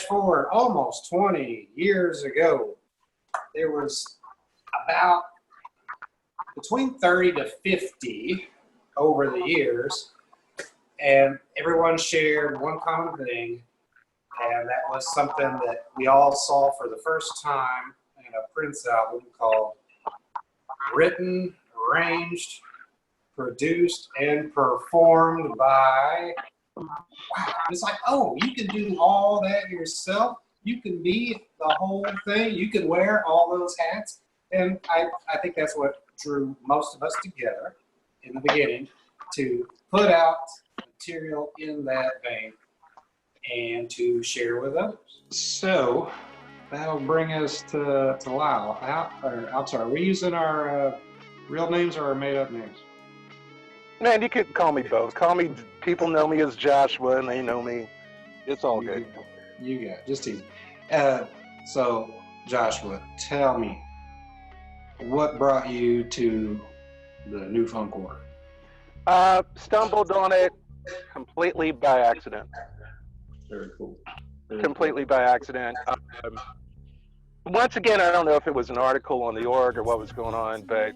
forward almost 20 years ago, there was about between 30 to 50 over the years, and everyone shared one common thing, and that was something that we all saw for the first time in a Prince album called Written, Arranged, Produced, and Performed by... Wow, it's like, oh, you can do all that yourself. You can be the whole thing. You can wear all those hats. And I think that's what drew most of us together in the beginning to put out material in that vein and to share with others. So that'll bring us to Lyle. I'm sorry, are we using our real names or our made-up names? Man, you could call me both. People know me as Joshua, and they know me. It's all good. You got it. Just easy. So, Joshua, tell me, what brought you to the New Funk Order? Stumbled on it completely by accident. Very cool. Completely by accident. Once again, I don't know if it was an article on the org or what was going on, but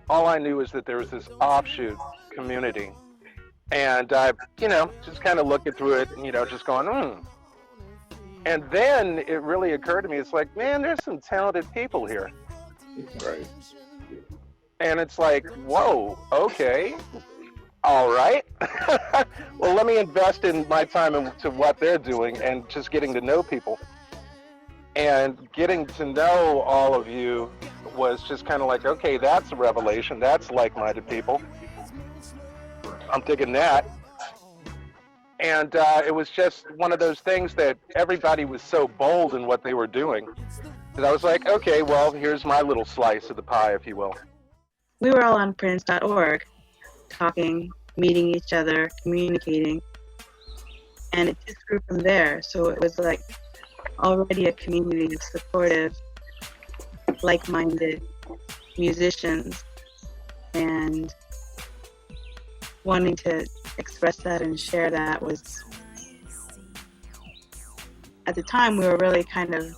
all I knew is that there was this offshoot community, and I, just kind of looking through it, and, just going, And then it really occurred to me, it's like, man, there's some talented people here. Right. And it's like, whoa, okay, all right. Well, let me invest in my time into what they're doing and just getting to know people. And getting to know all of you was just kind of like, okay, that's a revelation. That's like-minded people. I'm digging that. And it was just one of those things that everybody was so bold in what they were doing that I was like, okay, well, here's my little slice of the pie, if you will. We were all on Prince.org, talking, meeting each other, communicating, and it just grew from there. So it was like already a community of supportive, like-minded musicians, and wanting to express that and share that was, at the time, we were really kind of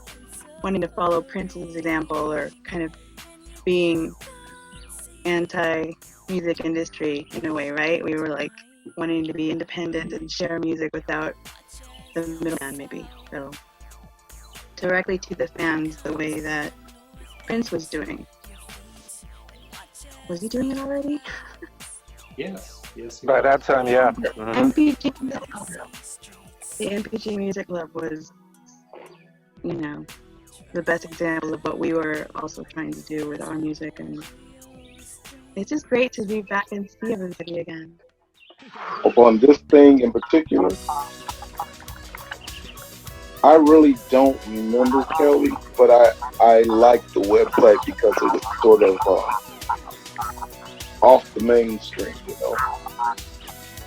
wanting to follow Prince's example, or kind of being anti-music industry in a way, right? We were like wanting to be independent and share music without the middleman, maybe. So directly to the fans, the way that Prince was doing. Was he doing it already? Yes. By that time, yeah. Mm-hmm. The MPG Music Club was, the best example of what we were also trying to do with our music, and it's just great to be back and see everybody again. On this thing in particular, I really don't remember Kelly, but I liked the website because it was sort of off the mainstream,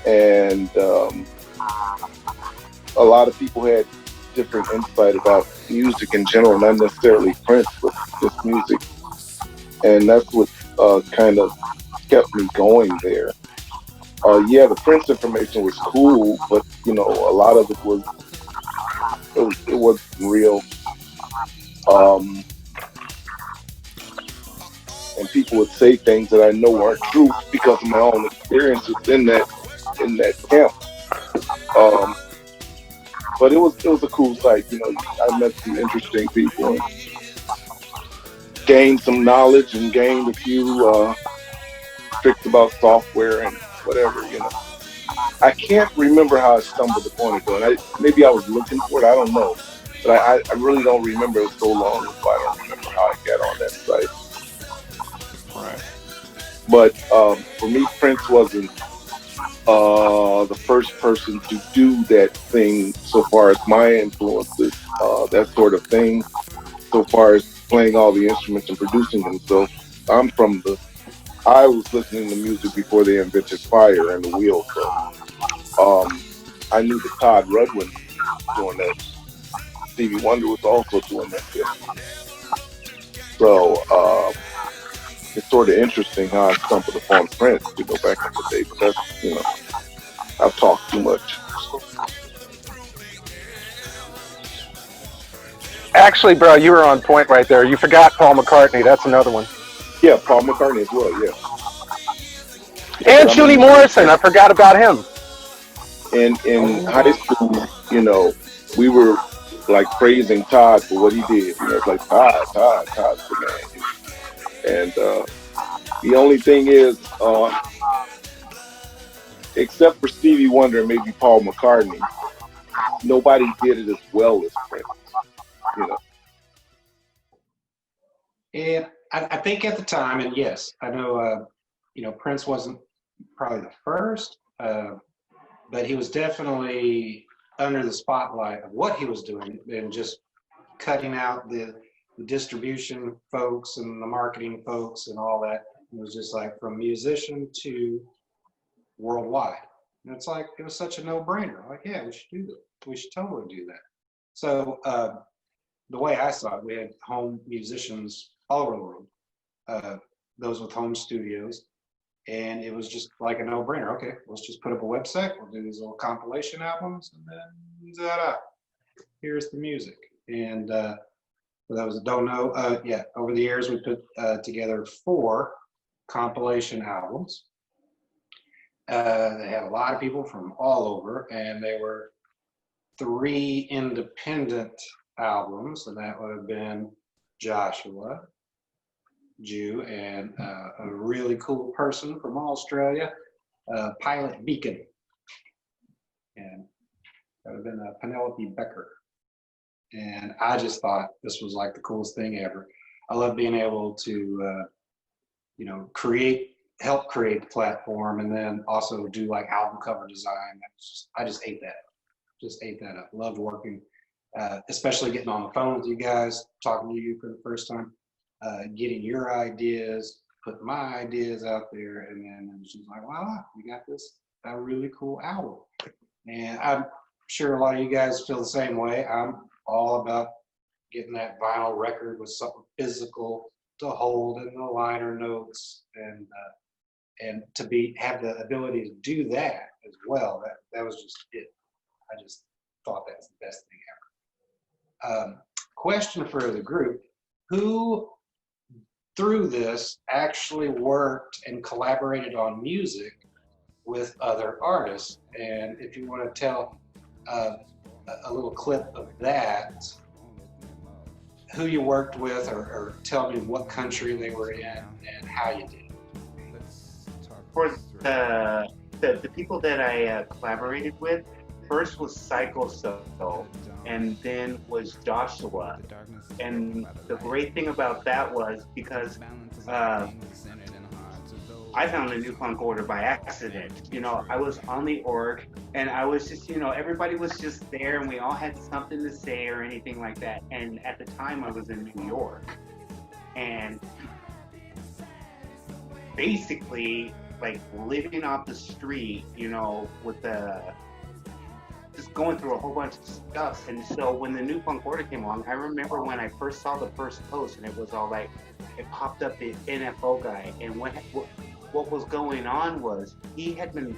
and a lot of people had different insight about music in general, not necessarily Prince, but just music, and that's what kind of kept me going there. The Prince information was cool, but a lot of it wasn't real. And people would say things that I know aren't true because of my own experiences in that camp. But it was a cool site. I met some interesting people, and gained some knowledge, and gained a few tricks about software and whatever. I can't remember how I stumbled upon it though. And maybe I was looking for it. I don't know, but I really don't remember. It was so long ago. I don't remember how I got on that site. Right. But for me, Prince wasn't the first person to do that thing so far as my influences, that sort of thing, so far as playing all the instruments and producing them. So I was listening to music before they invented fire and the wheel. So I knew that Todd Rundgren was doing that. Stevie Wonder was also doing that. Yeah. So it's sort of interesting how I stumbled upon Prince to go back in the day, but that's, I've talked too much. Actually, bro, you were on point right there. You forgot Paul McCartney. That's another one. Yeah, Paul McCartney as well. Yeah, And but I Julie mean, Morrison. I forgot about him. in high Oh, school, we were like praising Todd for what he did. It's like Todd's the man. And the only thing is, except for Stevie Wonder and maybe Paul McCartney, nobody did it as well as Prince. You know, and I think at the time, and yes, I know, Prince wasn't probably the first, but he was definitely under the spotlight of what he was doing and just cutting out the distribution folks and the marketing folks and all that. It was just like from musician to worldwide. And it's like, it was such a no-brainer. Like, yeah, we should do that. We should totally do that. So the way I saw it, we had home musicians all over the world, those with home studios. And it was just like a no-brainer. Okay, let's just put up a website. We'll do these little compilation albums, and then ta-da, here's the music. And for those that don't know, over the years we put together 4 compilation albums. They had a lot of people from all over, and they were 3 independent albums, and that would have been Joshua, Jew, and a really cool person from Australia, Pilot Beacon. And that would have been Penelope Becker. And I just thought this was like the coolest thing ever. I love being able to, help create the platform, and then also do like album cover design. I just ate that. Just ate that up. Loved working, especially getting on the phone with you guys, talking to you for the first time. Getting your ideas, putting my ideas out there, and then it was just like, voila, we got this a really cool album. And I'm sure a lot of you guys feel the same way. I'm all about getting that vinyl record with something physical to hold in the liner notes, and to have the ability to do that as well. That was just it. I just thought that's the best thing ever. Question for the group: who through this actually worked and collaborated on music with other artists? And if you want to tell a little clip of that, who you worked with, or tell me what country they were in and how you did it. For the people that I collaborated with, first was Psycho Soul, and then was Joshua. And the great thing about that was because I found a New Funk Order by accident. I was on the org, and I was just, everybody was just there, and we all had something to say or anything like that. And at the time, I was in New York, and basically, like living off the street, with just going through a whole bunch of stuff. And so when the New Funk Order came along, I remember when I first saw the first post, and it was all like, it popped up the NFO guy, and what was going on was he had been,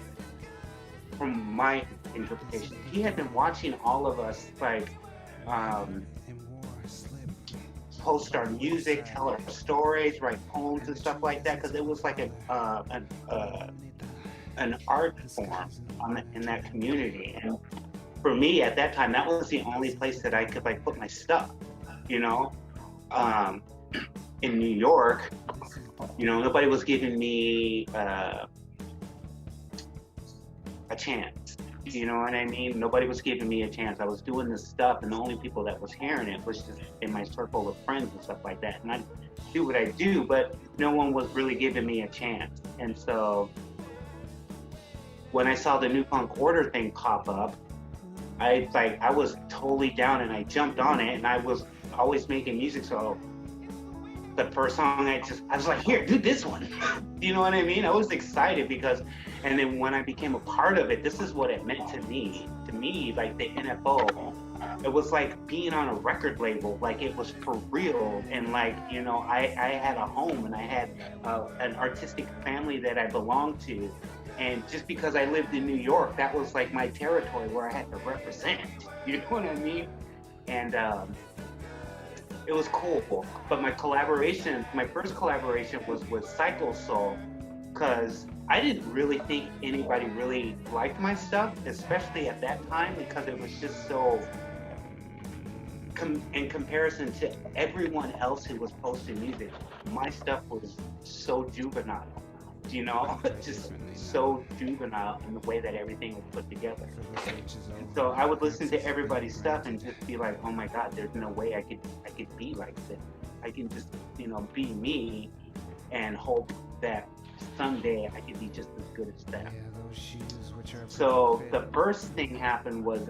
from my interpretation, he had been watching all of us like post our music, tell our stories, write poems and stuff like that, because it was like an art form in that community. And for me at that time, that was the only place that I could like put my stuff, in New York, nobody was giving me a chance. You know what I mean? Nobody was giving me a chance. I was doing this stuff, and the only people that was hearing it was just in my circle of friends and stuff like that. And I do what I do, but no one was really giving me a chance. And so when I saw the New Funk Order thing pop up, I was totally down, and I jumped on it, and I was always making music. So the first song I was like, here, do this one. You know what I mean? I was excited and then when I became a part of it, this is what it meant to me. To me, like the NFO, it was like being on a record label, like it was for real. And like, I had a home, and I had an artistic family that I belonged to. And just because I lived in New York, that was like my territory where I had to represent. You know what I mean? And it was cool. But my first collaboration was with Psycho Soul, because I didn't really think anybody really liked my stuff, especially at that time, because it was just so, in comparison to everyone else who was posting music, my stuff was so juvenile, you know, just so juvenile in the way that everything was put together. And so I would listen to everybody's stuff and just be like, oh my God, there's no way I could be like this. I can just, you know, be me and hope that someday I could be just as good as them. So the first thing happened was,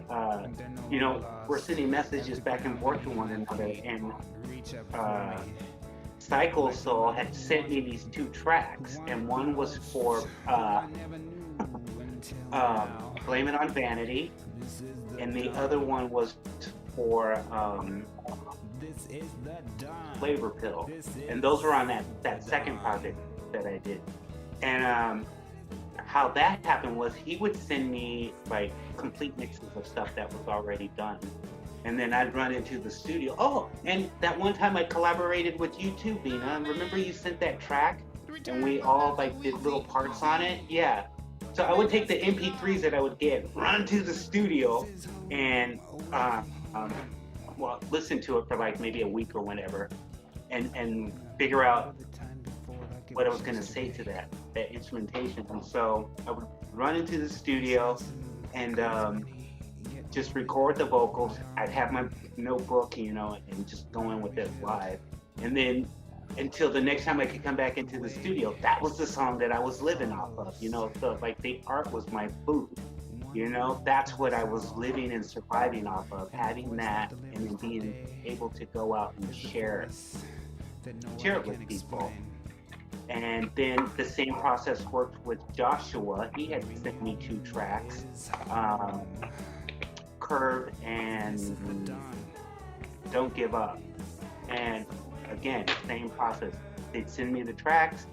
you know, we're sending messages back and forth to one another, and Psycho Soul had sent me these 2 tracks, and one was for Blame It on Vanity, and the other one was for Flavor Pill, and those were on that second project that I did. And how that happened was he would send me like complete mixes of stuff that was already done, and then I'd run into the studio. Oh, and that one time I collaborated with you too, Bina. Remember you sent that track and we all like did little parts on it? Yeah. So I would take the MP3s that I would get, run to the studio, and well, listen to it for like maybe a week or whenever, and figure out what I was going to say to that instrumentation. And so I would run into the studio and just record the vocals. I'd have my notebook, you know, and just go in with it live. And then until the next time I could come back into the studio, that was the song that I was living off of, you know. So like the art was my food, you know. That's what I was living and surviving off of, having that and then being able to go out and share it with people. And then the same process worked with Joshua. He had sent me 2 tracks, Curve and Don't Give Up. And again, same process. They'd send me the tracks,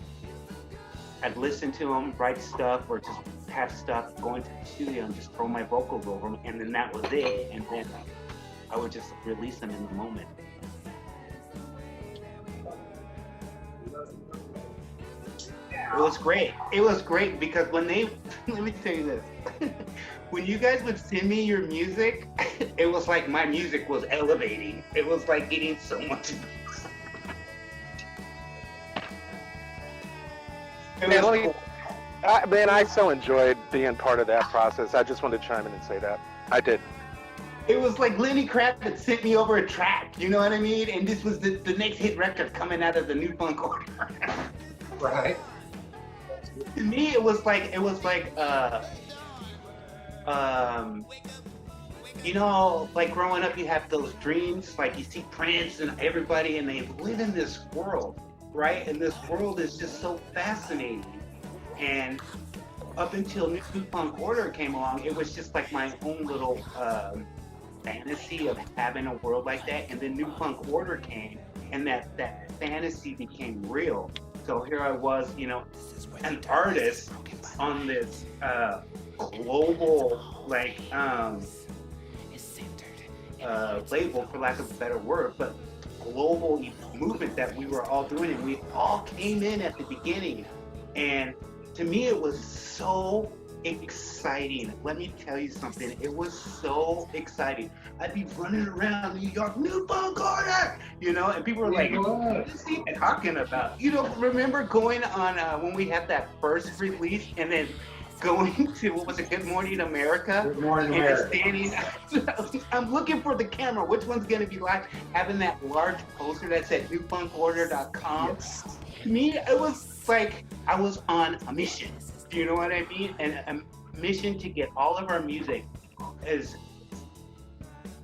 I'd listen to them, write stuff, or just have stuff, go into the studio and just throw my vocals over them, and then that was it. And then I would just release them in the moment. It was great. It was great because when they, let me tell you this, when you guys would send me your music, it was like my music was elevating. It was like getting so much. Man, I so enjoyed being part of that process. I just wanted to chime in and say that. I did. It was like Lenny Kravitz sent me over a track, you know what I mean? And this was the next hit record coming out of the New Funk Order. Right. To me, it was like, you know, like growing up, you have those dreams, like you see Prince and everybody, and they live in this world, right? And this world is just so fascinating. And up until New Funk Order came along, it was just like my own little fantasy of having a world like that. And then New Funk Order came, and that fantasy became real. So here I was, you know, an artist on this global, like, label, for lack of a better word, but global movement that we were all doing, and we all came in at the beginning. And to me, it was so exciting. Let me tell you something. It was so exciting. I'd be running around New York, New Funk Order, you know, and people were like, what is he talking about? You know, remember going on when we had that first release and then going to, what was it, Good Morning America? Good Morning and America. Standing, I'm looking for the camera. Which one's going to be live? Having that large poster that said newfunkorder.com. Yes. To me, it was like I was on a mission. Do you know what I mean? And a mission to get all of our music as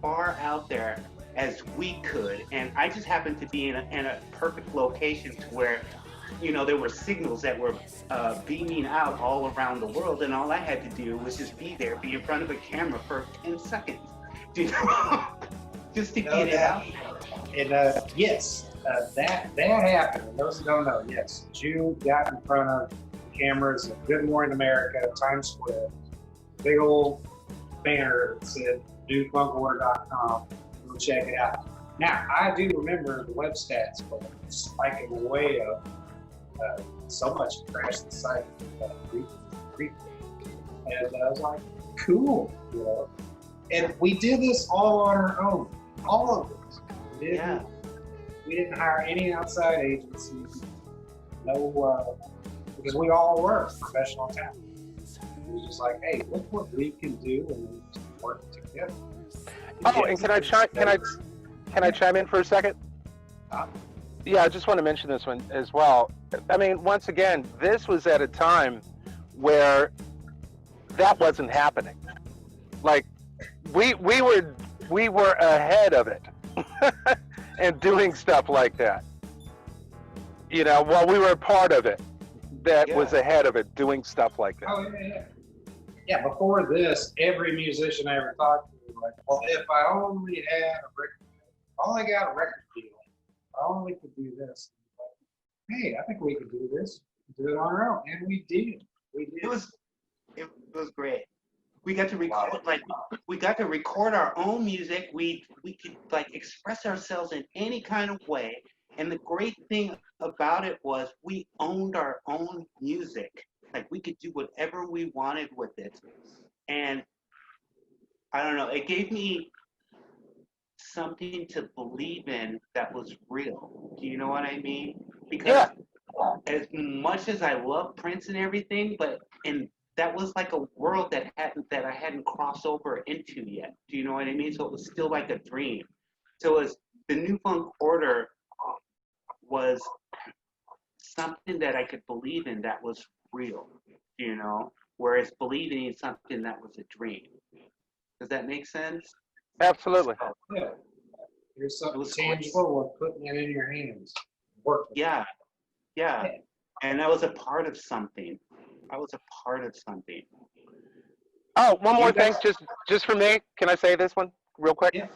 far out there as we could. And I just happened to be in a perfect location to where, you know, there were signals that were beaming out all around the world, and all I had to do was just be there, be in front of a camera for 10 seconds, you know, just to get it out. And yes, that happened. And those who don't know, yes, Jew got in front of the cameras at Good Morning America, Times Square, big old banner that said newfunkorder.com. Go check it out. Now, I do remember the web stats were spiking way up. So much crashed the site. And I was like, cool, you know. And we did this all on our own. All of this. We didn't hire any outside agencies. No, because we all were professional talent. It was just like, hey, look what we can do, and we just work together. Oh, and can I chime in for a second? Yeah, I just want to mention this one as well. I mean, once again, this was at a time where that wasn't happening. Like, we were ahead of it and doing stuff like that. You know, while we were a part of it, that was ahead of it, doing stuff like that. Oh, yeah. Yeah, before this, every musician I ever talked to was like, well, if I only had a record deal, I only got a record deal, I only could do this. Like, hey, I think we could do this, do it on our own. And we did. It was great. We got to record we got to record our own music. We could like express ourselves in any kind of way. And the great thing about it was we owned our own music. Like we could do whatever we wanted with it. And I don't know, it gave me something to believe in that was real. Do you know what I mean? Because as much as I love Prince and everything, that was like a world that I hadn't crossed over into yet. Do you know what I mean? So it was still like a dream. So it was the New Funk Order was something that I could believe in that was real, you know, whereas believing in something that was a dream. Does that make sense? Absolutely. Yeah. Here's something tangible of putting it in your hands. Work. Yeah. And I was a part of something. Oh, one more thing, just for me. Can I say this one real quick? Yeah.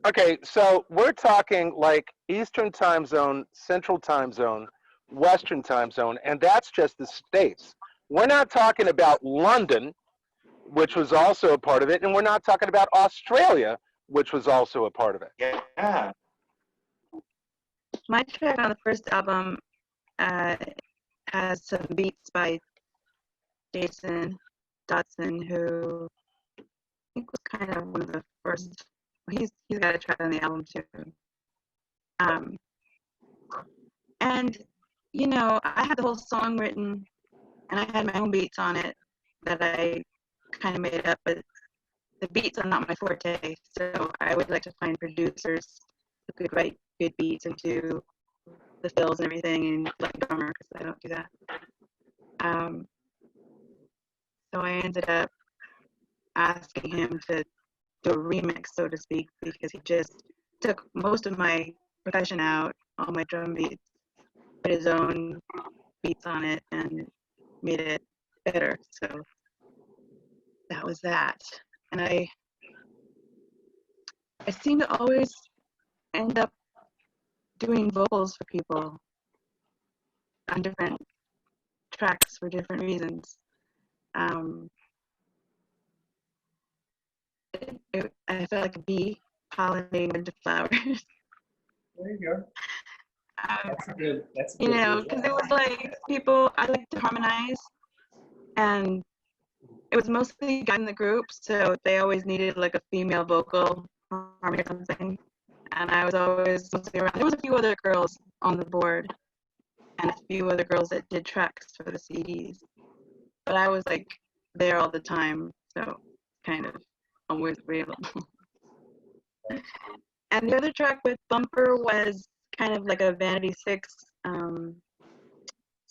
Okay, so we're talking like Eastern time zone, Central time zone, Western time zone, and that's just the States. We're not talking about London, which was also a part of it, and we're not talking about Australia, which was also a part of it. Yeah. My track on the first album has some beats by Jason Dotson, who I think was kind of one of the first. He's got a track on the album too. And you know, I had the whole song written, and I had my own beats on it that I kind of made up, but the beats are not my forte. So I would like to find producers who could write good beats and do the fills and everything, and like drummer, because I don't do that. So I ended up asking him to do a remix, so to speak, because he just took most of my percussion out, all my drum beats, put his own beats on it, and made it better. So that was that. And I seem to always end up doing vocals for people on different tracks for different reasons. I felt like a bee pollinating into flowers. There you go. That's a good you know, because it was like people, I like to harmonize, and it was mostly guys in the group, so they always needed like a female vocal harmony or something. And I was always mostly around. There was a few other girls on the board, and a few other girls that did tracks for the CDs. But I was like there all the time, so kind of always available. And the other track with Bumper was kind of like a Vanity Six,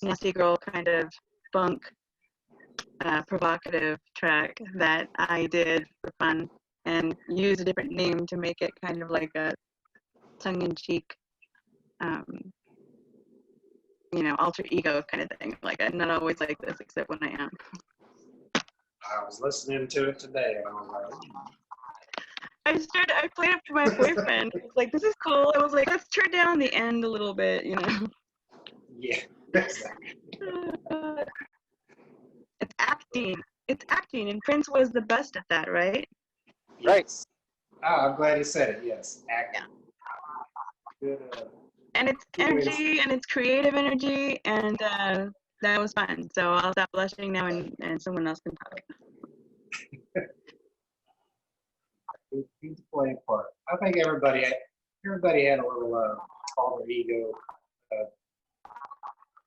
nasty girl kind of funk, provocative track that I did for fun and used a different name to make it kind of like a tongue-in-cheek, you know, alter ego kind of thing. Like I'm not always like this, except when I am. I was listening to it today, and I was like, I played it for my boyfriend. He was like, this is cool. I was like, let's turn down the end a little bit, you know. yeah. It's acting. It's acting, and Prince was the best at that, right? Right. Oh, I'm glad you said it. Yes, acting. Good, And it's energy, and it's creative energy, and that was fun. So I'll stop blushing now, and someone else can talk. good to play a part. I think everybody had a little alter ego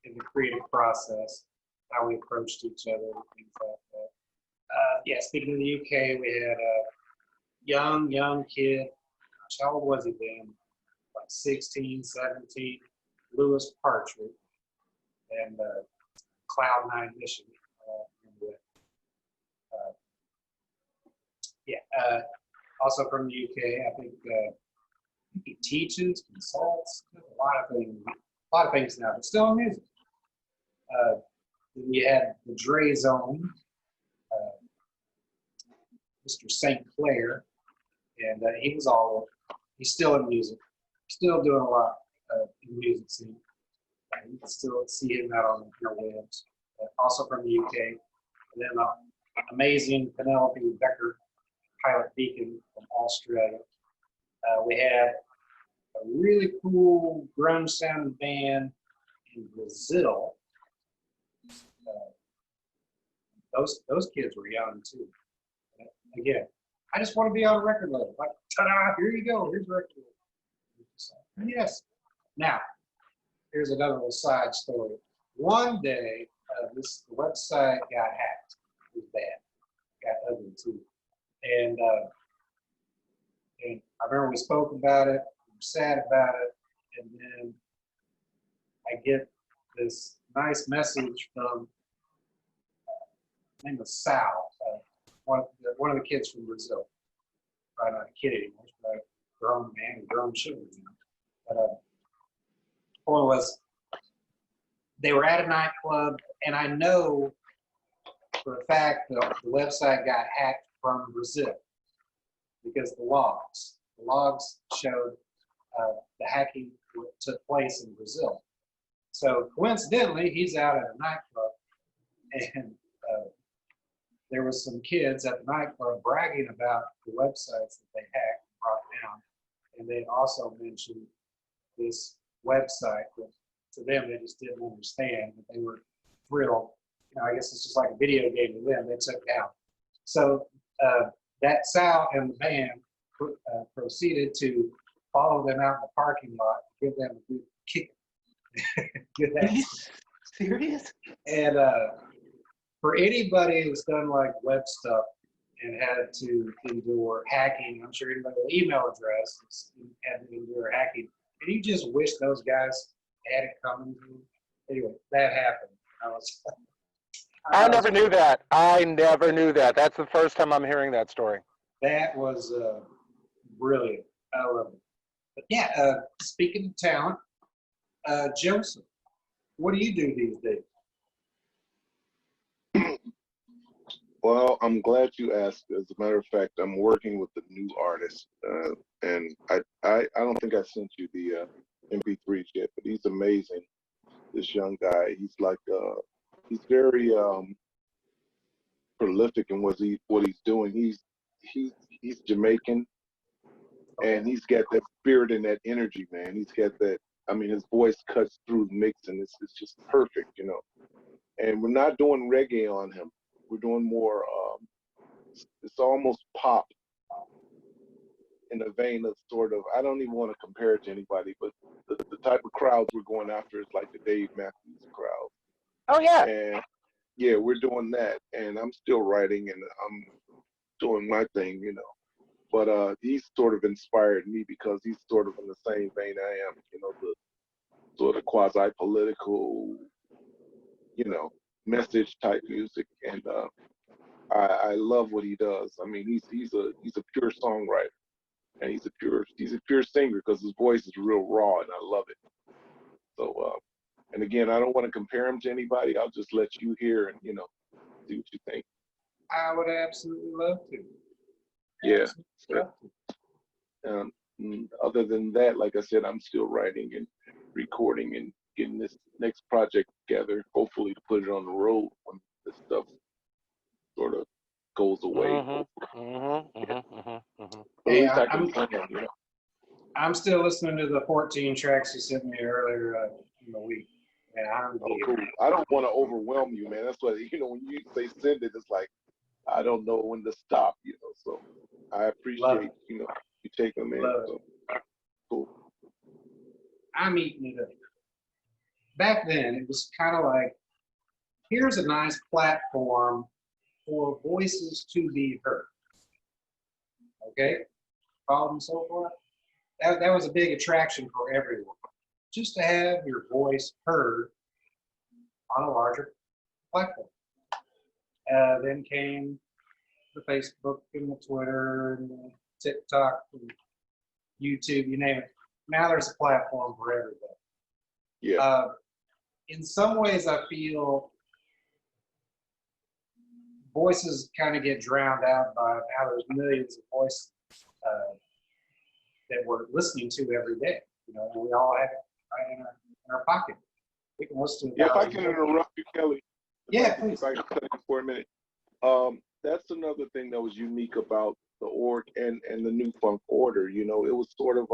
in the creative process, how we approached each other and things like that. Yeah, speaking of the UK, we had a young kid. How old was he then? Like 16, 17. Lewis Partridge and Cloud9 Mission. Yeah. Also from the UK, I think he teaches, consults, a lot of things now, but still in music. Then we had the Dre Zone, Mr. St. Clair, and he's still in music, still doing a lot in the music scene. You can still see him out on the interwebs. Also from the UK, and then amazing Penelope Becker, Pilot Deacon from Australia. We had a really cool grunge sounding band in Brazil. Those kids were young too. Again, I just want to be on a record label. Like, ta-da! Here you go. Here's a record label. Yes. Now, here's another little side story. One day, the website got hacked. It was bad. Got ugly too. And I remember we spoke about it. We were sad about it. And then I get this nice message from his name was Sal, one of the kids from Brazil. Probably not a kid anymore, but a grown man, grown children. But the point was, they were at a nightclub, and I know for a fact that the website got hacked from Brazil because the logs showed the hacking took place in Brazil. So coincidentally, he's out at a nightclub, and there was some kids at the nightclub bragging about the websites that they hacked and brought down, and they also mentioned this website that to them they just didn't understand, but they were thrilled. I guess it's just like a video game to them. They took down. So that Sal and the band proceeded to follow them out in the parking lot, give them a good kick. Are you serious? And for anybody who's done like web stuff and had to endure hacking, I'm sure anybody with an email address had to endure hacking. And you just wish those guys had it coming to them. Anyway, that happened. I never knew that. I never knew that. That's the first time I'm hearing that story. That was brilliant. I love it. But yeah, speaking of talent, Joseph, what do you do these days? Well, I'm glad you asked. As a matter of fact, I'm working with a new artist, and I don't think I sent you the MP3s yet, but he's amazing. This young guy, he's like he's very prolific in what he's doing. He's Jamaican, and he's got that spirit and that energy, man. He's got that. I mean, his voice cuts through the mix, and it's just perfect, And we're not doing reggae on him. We're doing more. It's almost pop in the vein of sort of. I don't even want to compare it to anybody, but the type of crowds we're going after is like the Dave Matthews crowd. Oh yeah. And yeah, we're doing that, and I'm still writing, and I'm doing my thing, But he's sort of inspired me because he's sort of in the same vein I am, the sort of quasi-political, message type music, and I love what he does. I mean, he's a pure songwriter, and he's a pure singer because his voice is real raw, and I love it. So, and again, I don't want to compare him to anybody. I'll just let you hear and see what you think. I would absolutely love to. Yeah. Other than that, like I said, I'm still writing and recording and getting this next project together, hopefully to put it on the road when this stuff sort of goes away. Hey, At least I can plan, I'm still listening to the 14 tracks you sent me earlier in the week. And I'm Oh, cool. I don't want to overwhelm you, man. That's what, when you say send it, it's like, I don't know when to stop, so I appreciate, you taking them in. So, cool. I'm eating it up. Back then, it was kind of like, here's a nice platform for voices to be heard. Okay? Follow me so far? That was a big attraction for everyone. Just to have your voice heard on a larger platform. Then came the Facebook and the Twitter and the TikTok and YouTube, you name it. Now there's a platform for everybody. Yeah. In some ways, I feel voices kind of get drowned out by now there's millions of voices that we're listening to every day. And we all have it right in our pocket. We can listen to it. Yeah, if I can interrupt you, Kelly. Yeah, please. If I can cut you for a minute. That's another thing that was unique about the org and the New Funk Order. It was sort of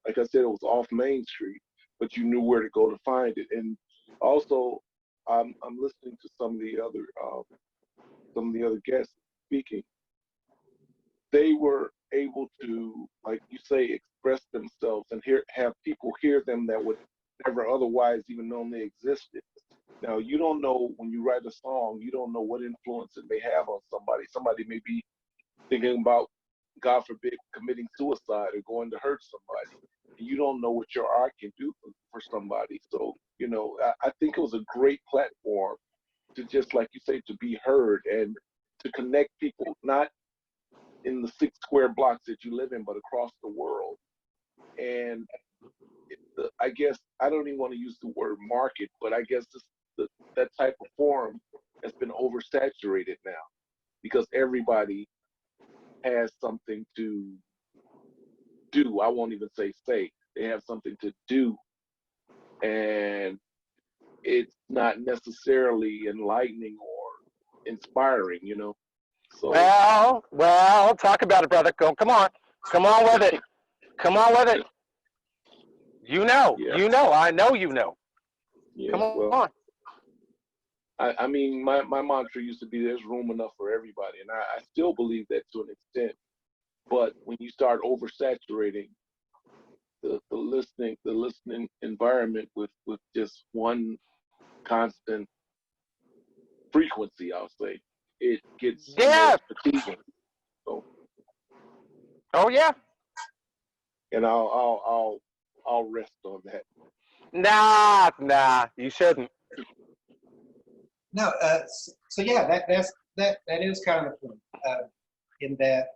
like I said, it was off Main Street, but you knew where to go to find it. And also, I'm listening to some of the other guests speaking. They were able to, like you say, express themselves and have people hear them that would never otherwise even known they existed. Now, you don't know when you write a song, you don't know what influence it may have on somebody. Somebody may be thinking about, God forbid, committing suicide or going to hurt somebody. You don't know what your art can do for somebody. So, I think it was a great platform to just, like you say, to be heard and to connect people, not in the 6 square blocks that you live in, but across the world. And I guess, I don't even want to use the word market, but I guess that type of forum has been oversaturated now because everybody has something to do. I won't even say. They have something to do. And it's not necessarily enlightening or inspiring, So, well, talk about it, brother. Come on with it. Come on with it. Yeah. I know you know. Yeah, Come on. Well, I mean, my mantra used to be there's room enough for everybody. And I still believe that to an extent. But when you start oversaturating the listening environment with just one constant frequency, I'll say, it gets fatiguing. So. Oh yeah. And I'll rest on that. Nah, you shouldn't. No, so yeah, that is kind of the point. In that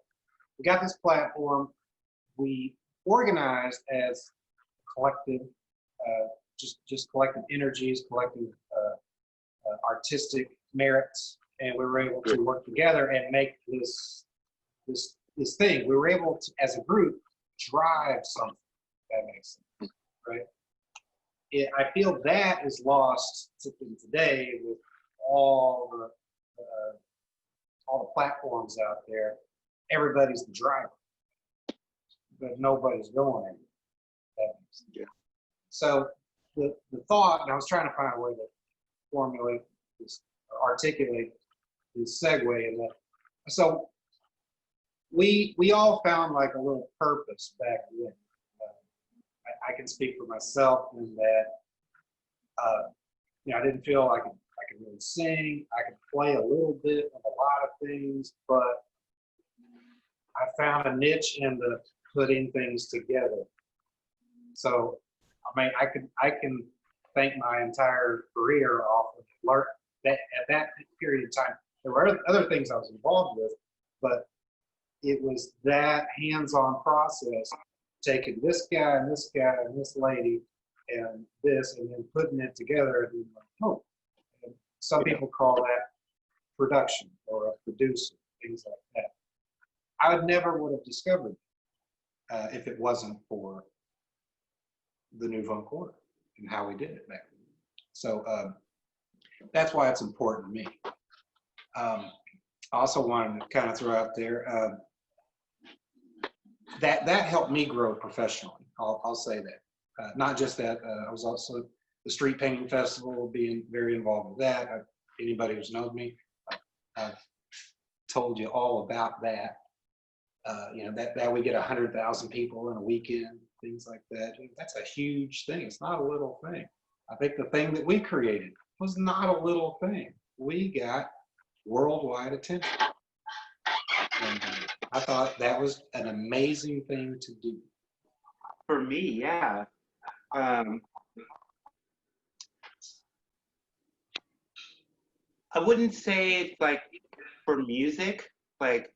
we got this platform, we organized as collective, just collective energies, collective artistic merits, and we were able to work together and make this thing. We were able to, as a group, drive something. That makes sense, right? I feel that is lost today with all the platforms out there. Everybody's the driver, but nobody's going anywhere. Yeah. So the thought, and I was trying to find a way to formulate this, or articulate this segue in that. So we all found like a little purpose back then. I can speak for myself in that, I didn't feel I could really sing. I could play a little bit of a lot of things, but I found a niche in the putting things together. So, I mean, I can thank my entire career off of that at that period of time. There were other things I was involved with, but it was that hands-on process, taking this guy and this guy and this lady and this, and then putting it together. And and some people call that production or a producer, things like that. I never would have discovered if it wasn't for the New Funk Order and how we did it back then. So that's why it's important to me. I also wanted to kind of throw out there that helped me grow professionally. I'll say that. Not just that, I was also the street painting festival, being very involved with that. Anybody who's known me, I've told you all about that. That we get 100,000 people in a weekend, things like that. That's a huge thing. It's not a little thing. I think the thing that we created was not a little thing. We got worldwide attention. And I thought that was an amazing thing to do. For me, yeah. I wouldn't say it's like for music, like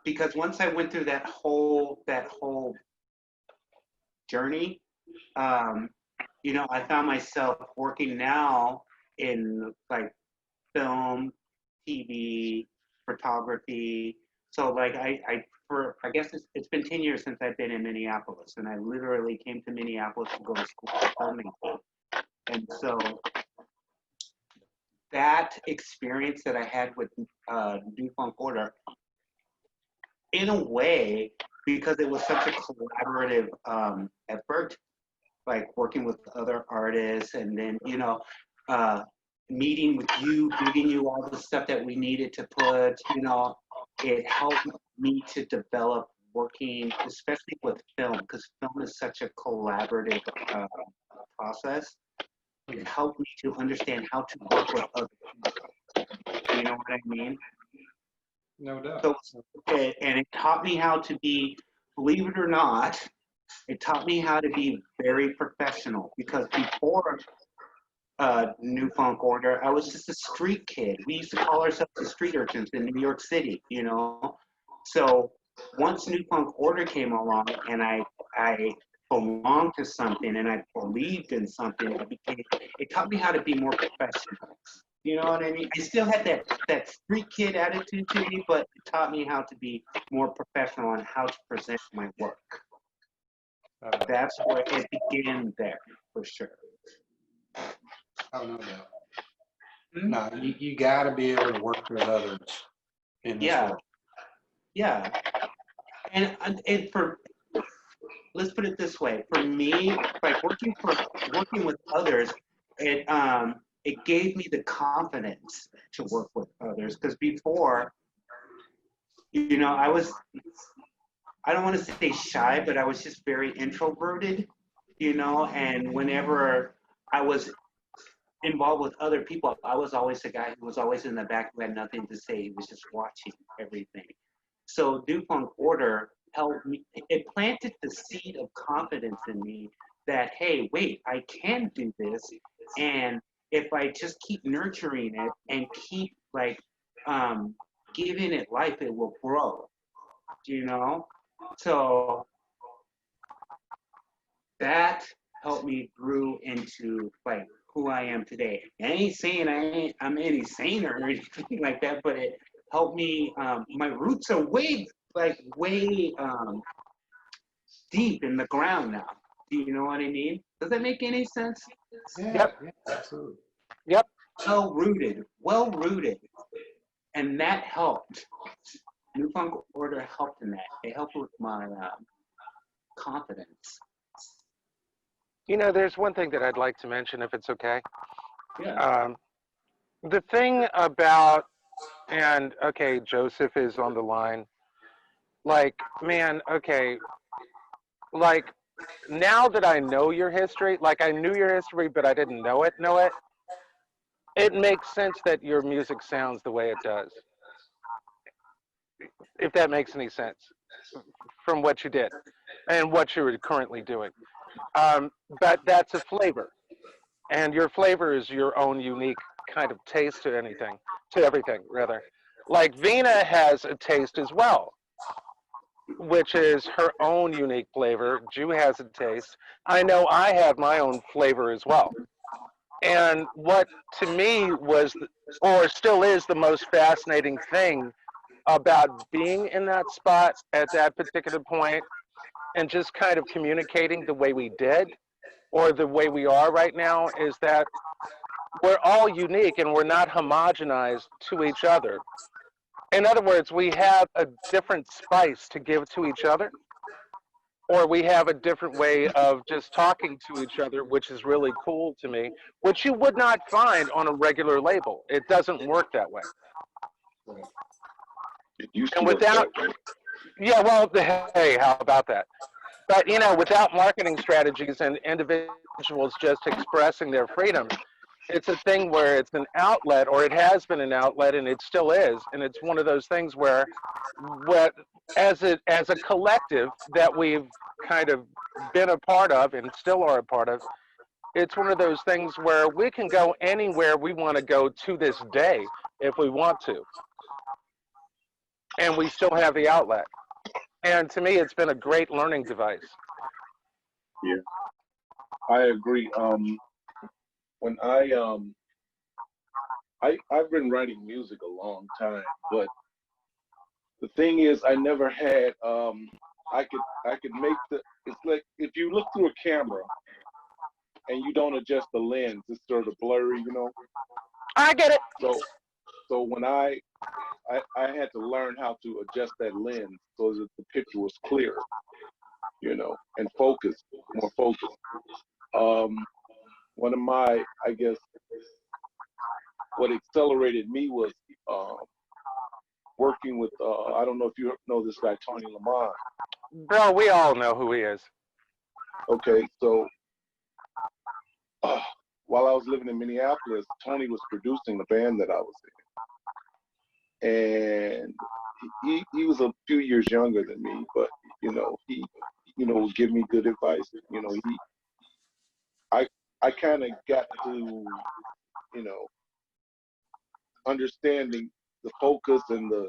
because once I went through that whole journey, I found myself working now in like film, TV, photography. So like I guess it's been 10 years since I've been in Minneapolis, and I literally came to Minneapolis to go to school for filmmaking. And so that experience that I had with New Funk Order, in a way, because it was such a collaborative effort, like working with other artists, and then meeting with you, giving you all the stuff that we needed to put, it helped me to develop working, especially with film, because film is such a collaborative process. It helped me to understand how to work with other people. You know what I mean? No doubt. So, and it taught me how to be, believe it or not, it taught me how to be very professional, because before New Funk Order, I was just a street kid. We used to call ourselves the street urchins in New York City, So once New Funk Order came along and I belonged to something and I believed in something, it taught me how to be more professional. You know what I mean? I still had that street kid attitude to me, but it taught me how to be more professional and how to present my work. That's where it began there, for sure. Oh, no doubt. No, you got to be able to work with others in this world. Yeah. And let's put it this way. For me, like working with others, it gave me the confidence to work with others, because before, I don't want to say shy, but I was just very introverted, and whenever I was involved with other people, I was always the guy who was always in the back who had nothing to say. He was just watching everything. So New Funk Order helped me. It planted the seed of confidence in me that, hey, wait, I can do this. And if I just keep nurturing it and keep giving it life, it will grow, So that helped me grow into who I am today. I ain't saying I'm any saner or anything like that, but it helped me. My roots are way deep in the ground now. Do you know what I mean? Does that make any sense? Yeah, Yep. Yeah, absolutely. Yep. Well rooted, and that helped. New Funk Order helped in that. It helped with my confidence. There's one thing that I'd like to mention, if it's okay. Yeah. The thing about, and okay, Joseph is on the line. Man, okay, now that I know your history, I knew your history, but I didn't know it. It makes sense that your music sounds the way it does. If that makes any sense, from what you did and what you're currently doing. But that's a flavor, and your flavor is your own unique kind of taste to everything, rather. Like Vina has a taste as well, which is her own unique flavor. Jew has a taste. I know I have my own flavor as well. And what to me was, or still is, the most fascinating thing about being in that spot at that particular point and just kind of communicating the way we did, or the way we are right now, is that we're all unique and we're not homogenized to each other. In other words, we have a different spice to give to each other. or we have a different way of just talking to each other, which is really cool to me, which you would not find on a regular label. It doesn't work that way. It used to And work without, that way. yeah, well, hey, how about that? But without marketing strategies and individuals just expressing their freedom, it's a thing where it's an outlet, or it has been an outlet, and it still is. And it's one of those things where, what as a collective that we've kind of been a part of and still are a part of, it's one of those things where we can go anywhere we want to go to this day if we want to, and we still have the outlet. And to me, it's been a great learning device. Yeah, I agree. When I've been writing music a long time, but the thing is, I never had I could make it's like if you look through a camera and you don't adjust the lens, it's sort of blurry, you know. I get it. So when I had to learn how to adjust that lens so that the picture was clearer, you know, and focused, more focused. One of my, I guess, what accelerated me was working with, I don't know if you know this guy, Tony Lamont. Bro, we all know who he is. Okay, so while I was living in Minneapolis, Tony was producing the band that I was in. And he was a few years younger than me, but, he would give me good advice. I kind of got to, understanding the focus and the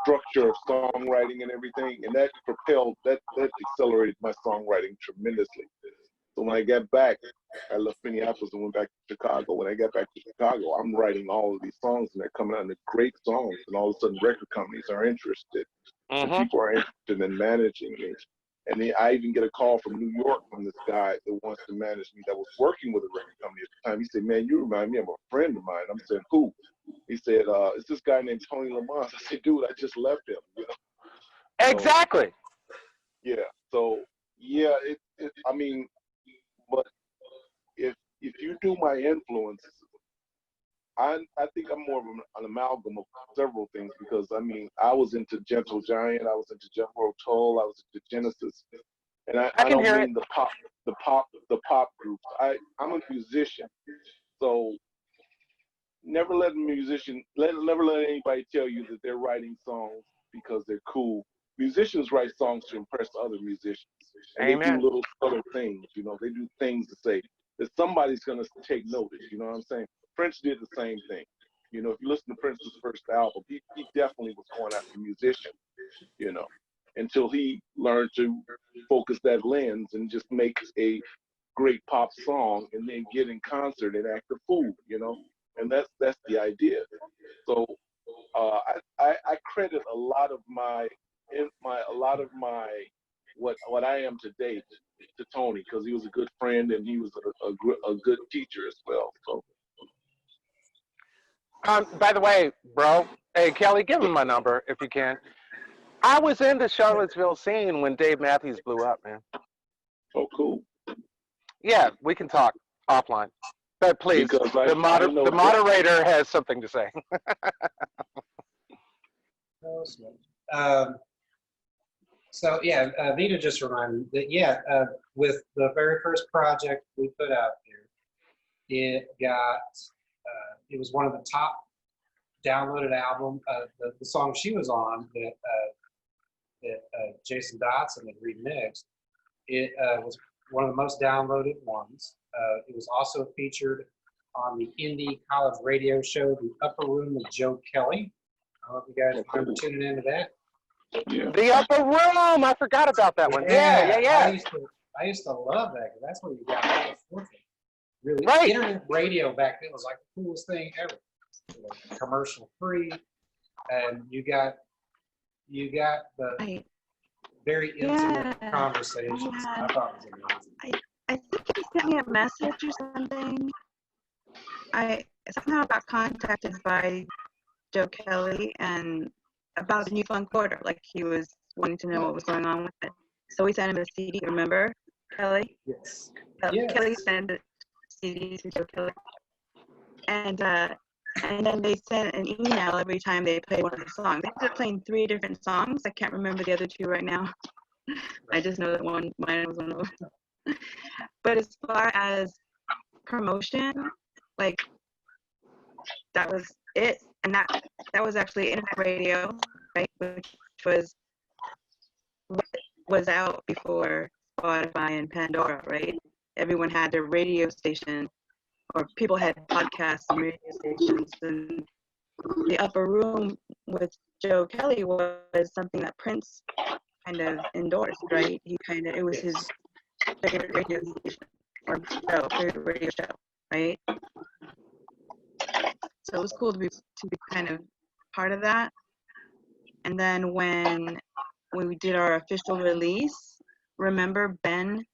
structure of songwriting and everything, and that accelerated my songwriting tremendously. So when I got back, I left Minneapolis and went back to Chicago. When I got back to Chicago, I'm writing all of these songs, and they're coming out, and they're great songs. And all of a sudden, record companies are interested, and people are interested in managing me. And then I even get a call from New York from this guy that wants to manage me, that was working with a record company at the time. He said, "Man, you remind me of a friend of mine." I'm saying, "Who?" He said, "It's this guy named Tony Lamont." I said, "Dude, I just left him." Exactly. So, yeah. So yeah, I mean, but if you do my influences, I think I'm more of an amalgam of several things, because I mean, I was into Gentle Giant, I was into Jethro Tull, I was into Genesis, and I don't mean the pop groups. I'm a musician, so never let anybody tell you that they're writing songs because they're cool. Musicians write songs to impress other musicians, and Amen. they do little subtle things. They do things to say that somebody's gonna take notice. You know what I'm saying? Prince did the same thing. If you listen to Prince's first album, he definitely was going after musicians. Until he learned to focus that lens and just make a great pop song, and then get in concert and act a fool. And that's the idea. So I credit a lot of my what I am today to Tony, because he was a good friend and he was a good teacher as well. So. By the way, bro, hey Kelly, give him my number if you can. I was in the Charlottesville scene when Dave Matthews blew up, man. Oh, cool. Yeah, we can talk offline. But please, the moderator has something to say. So yeah, Vita just reminded me that with the very first project we put out here, it was one of the top downloaded album. The song she was on that Jason Dotson had remixed, it was one of the most downloaded ones. It was also featured on the indie college radio show, The Upper Room with Joe Kelly. I don't know if you guys remember tuning into that. Yeah. The Upper Room, I forgot about that one. Yeah. I used to love that, because that's where you got all the fortune. Really, right. Internet radio back then was like the coolest thing ever. Commercial free, and you got the very intimate conversations. I thought it was amazing. I think he sent me a message or something. I somehow got contacted by Joe Kelly and about the New Fun Quarter. Like, he was wanting to know what was going on with it. So we sent him a CD. Remember, Kelly? Yes. Kelly Yes. sent a CD to Joe Kelly, and then they sent an email every time they played one of the songs. They ended up playing 3 different songs. I can't remember the other 2 right now. I just know that mine was one of them. But as far as promotion, like, that was it. And that was actually internet radio, right? Which was out before Spotify and Pandora, right? Everyone had their radio station, or people had podcasts and radio stations. And the Upper Room with Joe Kelly was something that Prince kind of endorsed, right? It was his favorite radio station or favorite radio show, right? So it was cool to be kind of part of that. And then when we did our official release, remember Ben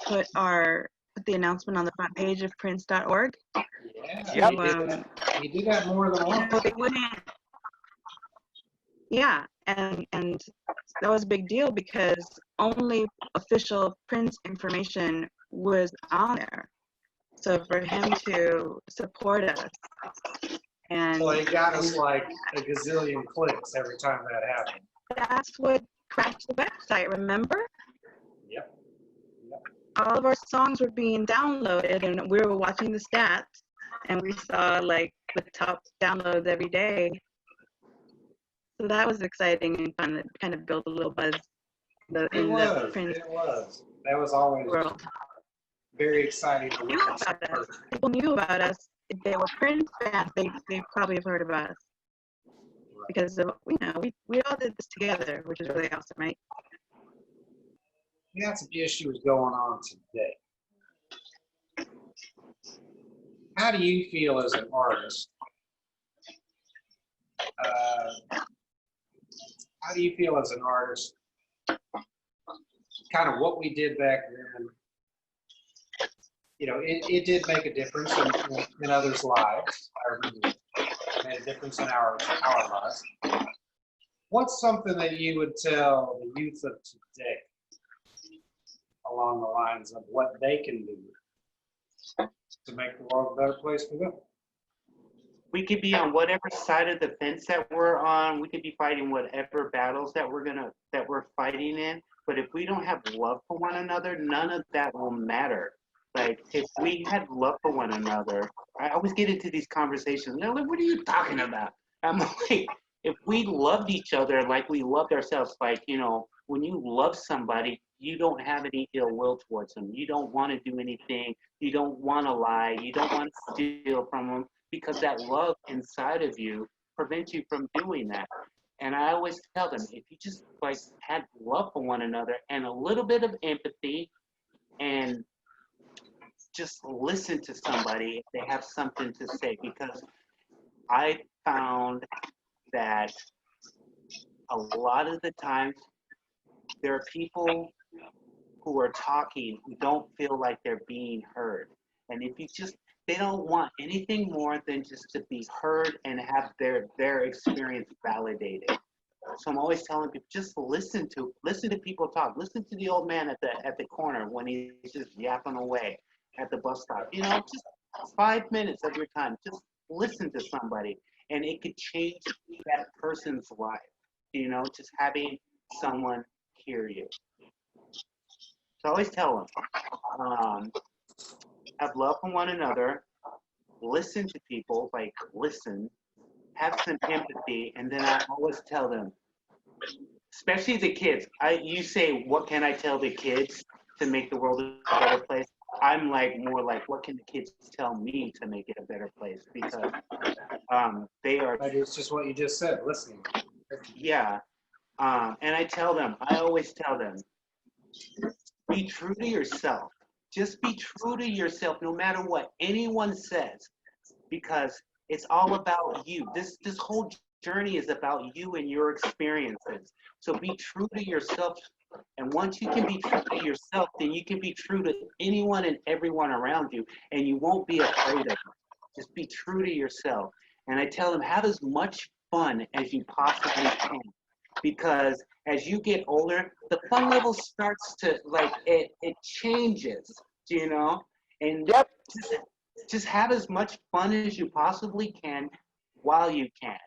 put the announcement on the front page of Prince.org? Yeah, Yep. he did that more than once. No, they wouldn't. Yeah, and that was a big deal because only official Prince information was on there. So for him to support us, and Well, he got us like a gazillion clicks every time that happened. that's what crashed the website, remember? Yep. All of our songs were being downloaded, and we were watching the stats, and we saw like the top downloads every day. So that was exciting and fun. It kind of built a little buzz in the Prince was. That was always world. very exciting to Knew witness. about us. People knew about us. If they were Prince fans, they probably have heard about us because of, we all did this together, which is really awesome, right? We got some issues going on today. How do you feel as an artist? How do you feel as an artist? Kind of what we did back then. It did make a difference in others' lives. I remember it made a difference in our lives. What's something that you would tell the youth of today along the lines of what they can do to make the world a better place for them? We could be on whatever side of the fence that we're on. We could be fighting whatever battles that we're fighting in. But if we don't have love for one another, none of that will matter. Like, if we had love for one another, I always get into these conversations. They're like, what are you talking about? I'm like, if we loved each other like we loved ourselves, like, when you love somebody, you don't have any ill will towards them. You don't want to do anything. You don't want to lie. You don't want to steal from them because that love inside of you prevents you from doing that. And I always tell them, if you just had love for one another and a little bit of empathy and just listen to somebody if they have something to say, because I found that a lot of the times there are people who are talking who don't feel like they're being heard. And if you they don't want anything more than just to be heard and have their experience validated. So I'm always telling people, just listen to people talk. Listen to the old man at the corner when he's just yapping away at the bus stop. Just 5 minutes of your time. Just listen to somebody, and it could change that person's life. Just having someone hear you. So I always tell them, have love for one another, listen to people, listen, have some empathy, and then I always tell them, especially the kids, you say, what can I tell the kids to make the world a better place? I'm more like, what can the kids tell me to make it a better place? Because they are. It's just what you just said, listening. Yeah. And I always tell them, be true to yourself. Just be true to yourself no matter what anyone says, because it's all about you. This whole journey is about you and your experiences. So be true to yourself. And once you can be true to yourself, then you can be true to anyone and everyone around you, and you won't be afraid of it. Just be true to yourself. And I tell them, have as much fun as you possibly can. because as you get older, the fun level starts to like it changes, you know, and Yep. just have as much fun as you possibly can while you can,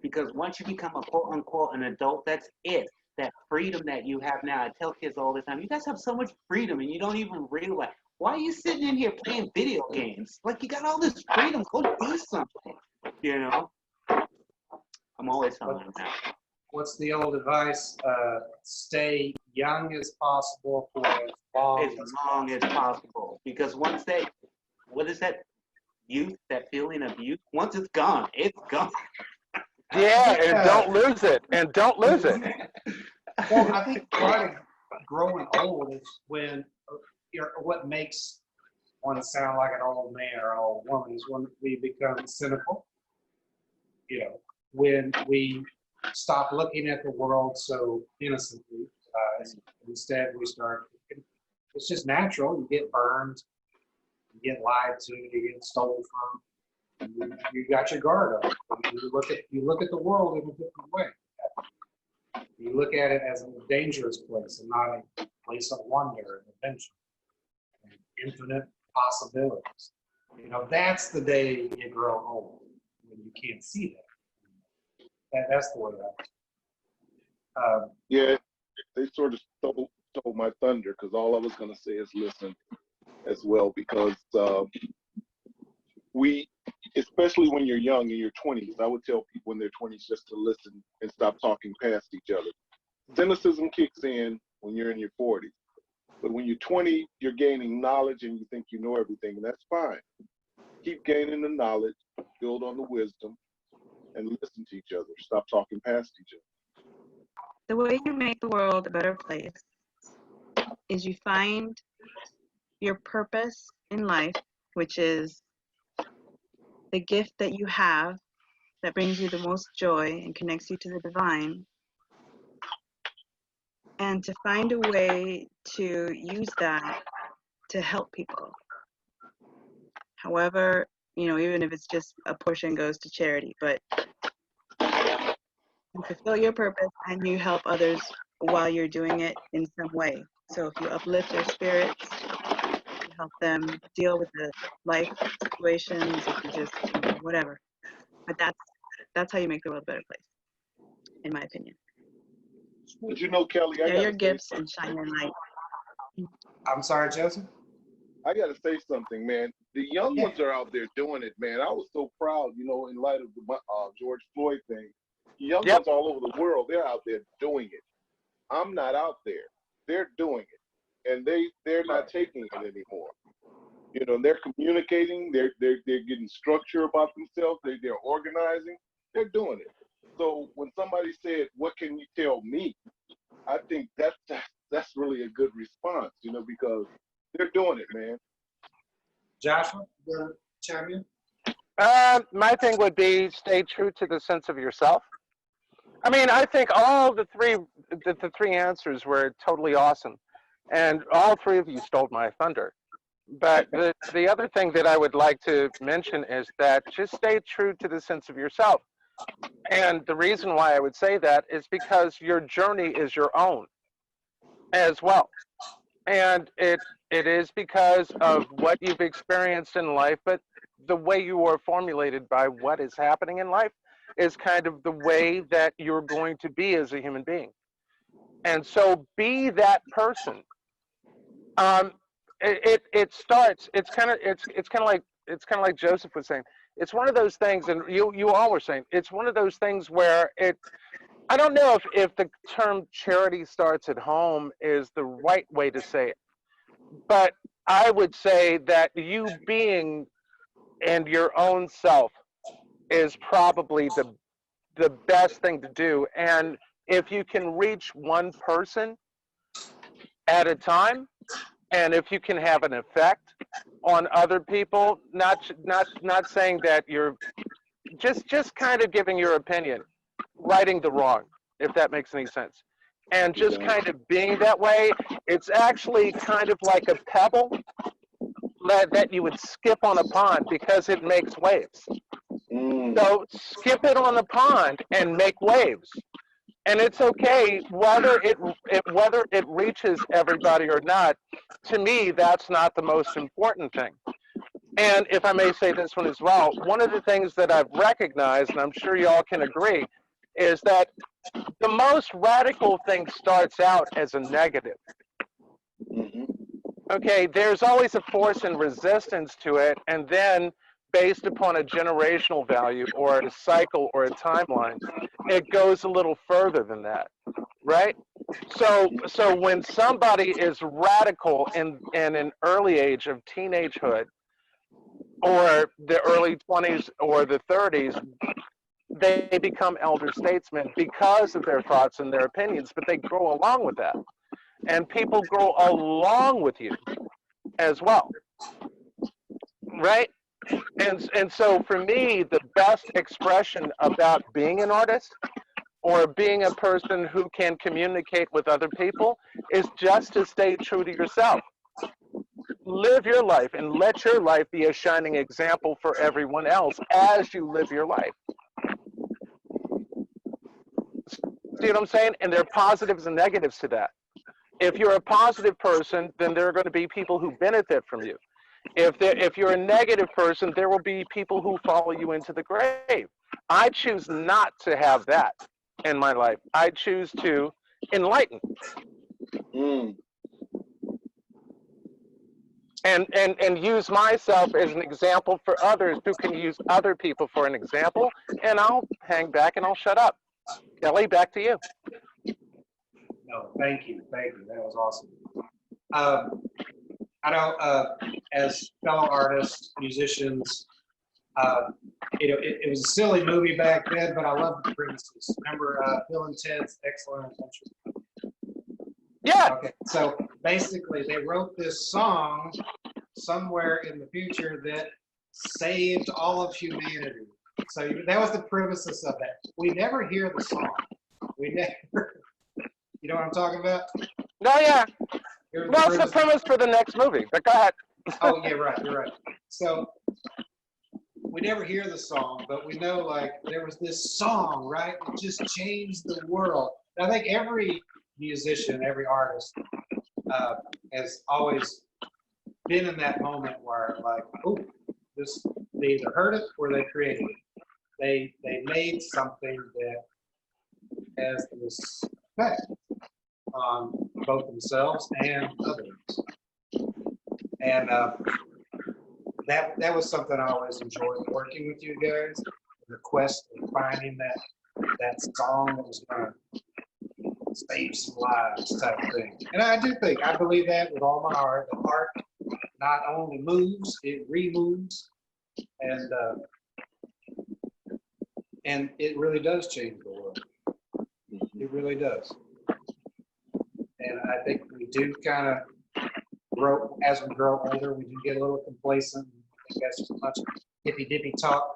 because once you become a quote unquote an adult, that's it. That freedom that you have now. I tell kids all the time, you guys have so much freedom and you don't even realize. Why are you sitting in here playing video games? Like, you got all this freedom. Go do something. You know? I'm always telling them that. What's the old advice? Stay young as possible for as long As long as possible. Because once what is that youth, that feeling of youth? Once it's gone, it's gone. Yeah, and don't lose it. And don't lose it. Well, I think part of growing old is when what makes one sound like an old man or an old woman is when we become cynical. You know, when we stop looking at the world so innocently. Instead, we start. It's just natural. You get burned, you get lied to, you get stolen from. You got your guard up. You look at the world in a different way. You look at it as a dangerous place and not a place of wonder and adventure and infinite possibilities. You know, that's the day you grow old, when you can't see that. That's the way Yeah, they sort of stole my thunder, because all I was going to say is listen as well, because we, especially when you're young in your 20s, I would tell people in their 20s just to listen and stop talking past each other. Cynicism kicks in when you're in your 40s. But when you're 20, you're gaining knowledge and you think you know everything, and that's fine. Keep gaining the knowledge, build on the wisdom, and listen to each other. Stop talking past each other. The way you make the world a better place is you find your purpose in life, which is the gift that you have that brings you the most joy and connects you to the divine, and to find a way to use that to help people. However, even if it's just a portion goes to charity, but you fulfill your purpose and you help others while you're doing it in some way. So if you uplift their spirits, you help them deal with the life situations, if you just, whatever. But that's how you make the world a better place, in my opinion. But you know, Kelly, Share your gifts and shine your light. I'm sorry, Joseph? I got to say something, man. The young ones are out there doing it, man. I was so proud, in light of the George Floyd thing. The young ones all over the world, they're out there doing it. I'm not out there. They're doing it, and they're not taking it anymore. They're communicating. They're getting structure about themselves. They're organizing. They're doing it. So when somebody said, "What can you tell me?" I think that's really a good response, because they're doing it, man. Joshua, the champion? My thing would be stay true to the sense of yourself. I mean, I think all the three answers were totally awesome, and all three of you stole my thunder. But the other thing that I would like to mention is that just stay true to the sense of yourself. And the reason why I would say that is because your journey is your own as well. And it is because of what you've experienced in life, but the way you are formulated by what is happening in life is kind of the way that you're going to be as a human being. And so be that person. It starts, it's kind of like Joseph was saying. It's one of those things, and you all were saying, it's one of those things where I don't know if the term charity starts at home is the right way to say it, but I would say that you being and your own self is probably the best thing to do. And if you can reach one person at a time, and if you can have an effect on other people, not saying that you're just kind of giving your opinion, righting the wrong, if that makes any sense. And just kind of being that way, it's actually kind of like a pebble that you would skip on a pond because it makes waves. So skip it on the pond and make waves. And it's okay whether it reaches everybody or not. To me, that's not the most important thing. And if I may say this one as well, one of the things that I've recognized, and I'm sure y'all can agree, is that the most radical thing starts out as a negative. Hmm. Okay, there's always a force and resistance to it, and then based upon a generational value or a cycle or a timeline, it goes a little further than that, right? So when somebody is radical in an early age of teenagehood or the early 20s or the 30s, they become elder statesmen because of their thoughts and their opinions, but they grow along with that. And people grow along with you as well, right? And so for me, the best expression about being an artist or being a person who can communicate with other people is just to stay true to yourself. Live your life and let your life be a shining example for everyone else as you live your life. See what I'm saying? And there are positives and negatives to that. If you're a positive person, then there are going to be people who benefit from you. If you're a negative person, there will be people who follow you into the grave. I choose not to have that in my life. I choose to enlighten Mm. and use myself as an example for others who can use other people for an example. And I'll hang back and I'll shut up. Kelly, back to you. No, thank you. That was awesome. I know, as fellow artists, musicians, it was a silly movie back then, but I love the premises. Remember Bill and Ted's Excellent Adventure? Yeah. Okay, so basically they wrote this song somewhere in the future that saved all of humanity. So that was the premises of that. We never hear the song. We never, you know what I'm talking about? No, yeah. Here's Well, it's the premise for the next movie, but go ahead. Oh, yeah, right, you're right. So we never hear the song, but we know like there was this song, right? It just changed the world. And I think every musician, every artist has always been in that moment where like, oh, this, they either heard it or they created it. They made something that has this effect on both themselves and others. And that was something I always enjoyed working with you guys. The quest of finding that song that was gonna save some lives type thing. And I believe that with all my heart. The art not only moves, it removes, and it really does change the world. It really does. And I think we do kind of grow, as we grow older, we do get a little complacent. I think that's just a bunch of hippy-dippy talk,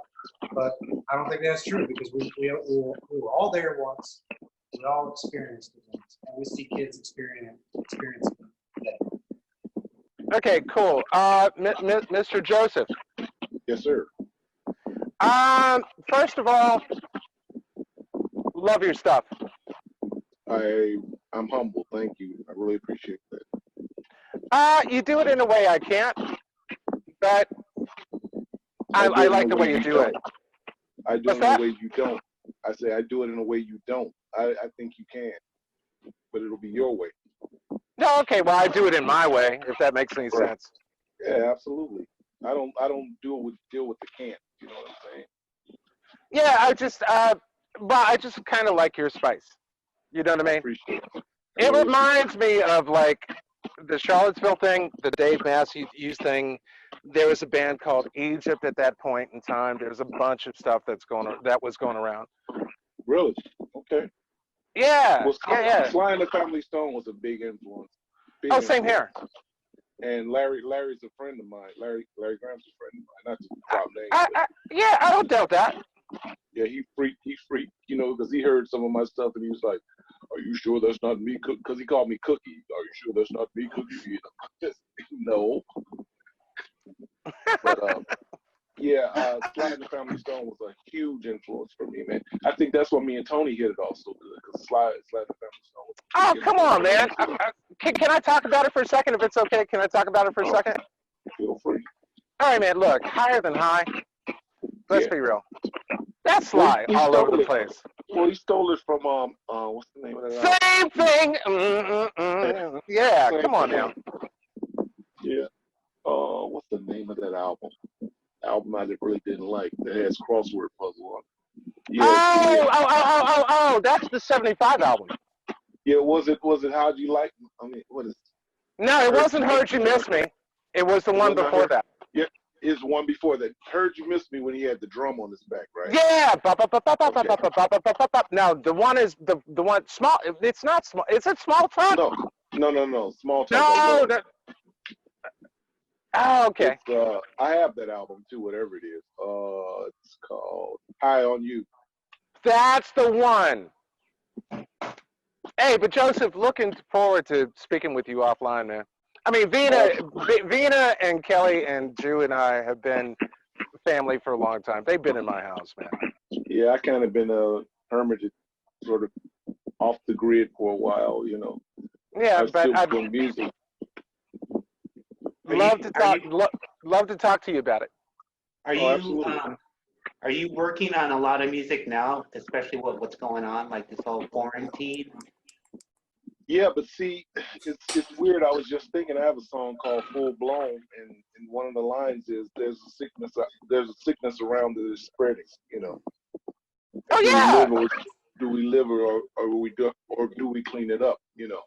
but I don't think that's true because we were all there once. We all experienced it once, and we see kids experiencing that. Okay, cool. Mr. Joseph. Yes, sir. First of all, love your stuff. I'm humble. Thank you. I really appreciate that. You do it in a way I can't, but I like the way you do it. I do it in a way you don't. I say I do it in a way you don't. I think you can, but it'll be your way. No, okay. Well, I do it in my way, if that makes any sense. Yeah, absolutely. I don't deal with the can't. You know what I'm saying? Yeah, I just kind of like your spice. You know what I mean? Appreciate it. It reminds me of like the Charlottesville thing, the Dave Matthews thing. There was a band called Egypt at that point in time. There's a bunch of stuff that was going around. Really? Okay. Yeah. Well, yeah. Sly and the Family Stone was a big influence. Same here. And Larry's a friend of mine. Larry Graham's a friend of mine. Not to drop names. Yeah, I don't doubt that. Yeah, he freaked, you know, because he heard some of my stuff and he was like, "Are you sure that's not me?" Because he called me Cookie. "Are you sure that's not me, Cookie?" No. But Sly and the Family Stone was a huge influence for me, man. I think that's what me and Tony hit it off so good Slide the family know. Oh, come on, man. Can I talk about it for a second? If it's okay, can I talk about it for a second? Feel free. All right, man. Look, higher than high. Let's be real. That's Sly He all over stole the it. place. Well, he stole it from what's the name of that Same thing. Yeah, Same come on thing. now. Yeah. What's the name of that album? Album I really didn't like that has crossword puzzle on it. Yeah. Oh, that's the 75 album. Yeah, was it How'd You Like Me? I mean, what is it? No, it wasn't Heard You Miss Me. It was the one before that. Yeah, it's one before that. Heard You Miss Me when he had the drum on his back, right? Yeah. Now, the one is the one small. It's not small. Is it Small Talk? No. Small Talk. No. Oh, okay. I have that album too, whatever it is. It's called High on You. That's the one. Hey, but Joseph, looking forward to speaking with you offline, man. I mean, Vina and Kelly and Drew and I have been family for a long time. They've been in my house, man. Yeah, I kind of been a hermit, sort of off the grid for a while, you know. Yeah, but I'd doing music. love to talk to you about it. Are you working on a lot of music now, especially what's going on, like this whole quarantine? Yeah, but see, it's weird. I was just thinking I have a song called Full Blown, and one of the lines is there's a sickness around that is spreading, you know. Oh yeah. Do we live or do we clean it up, you know?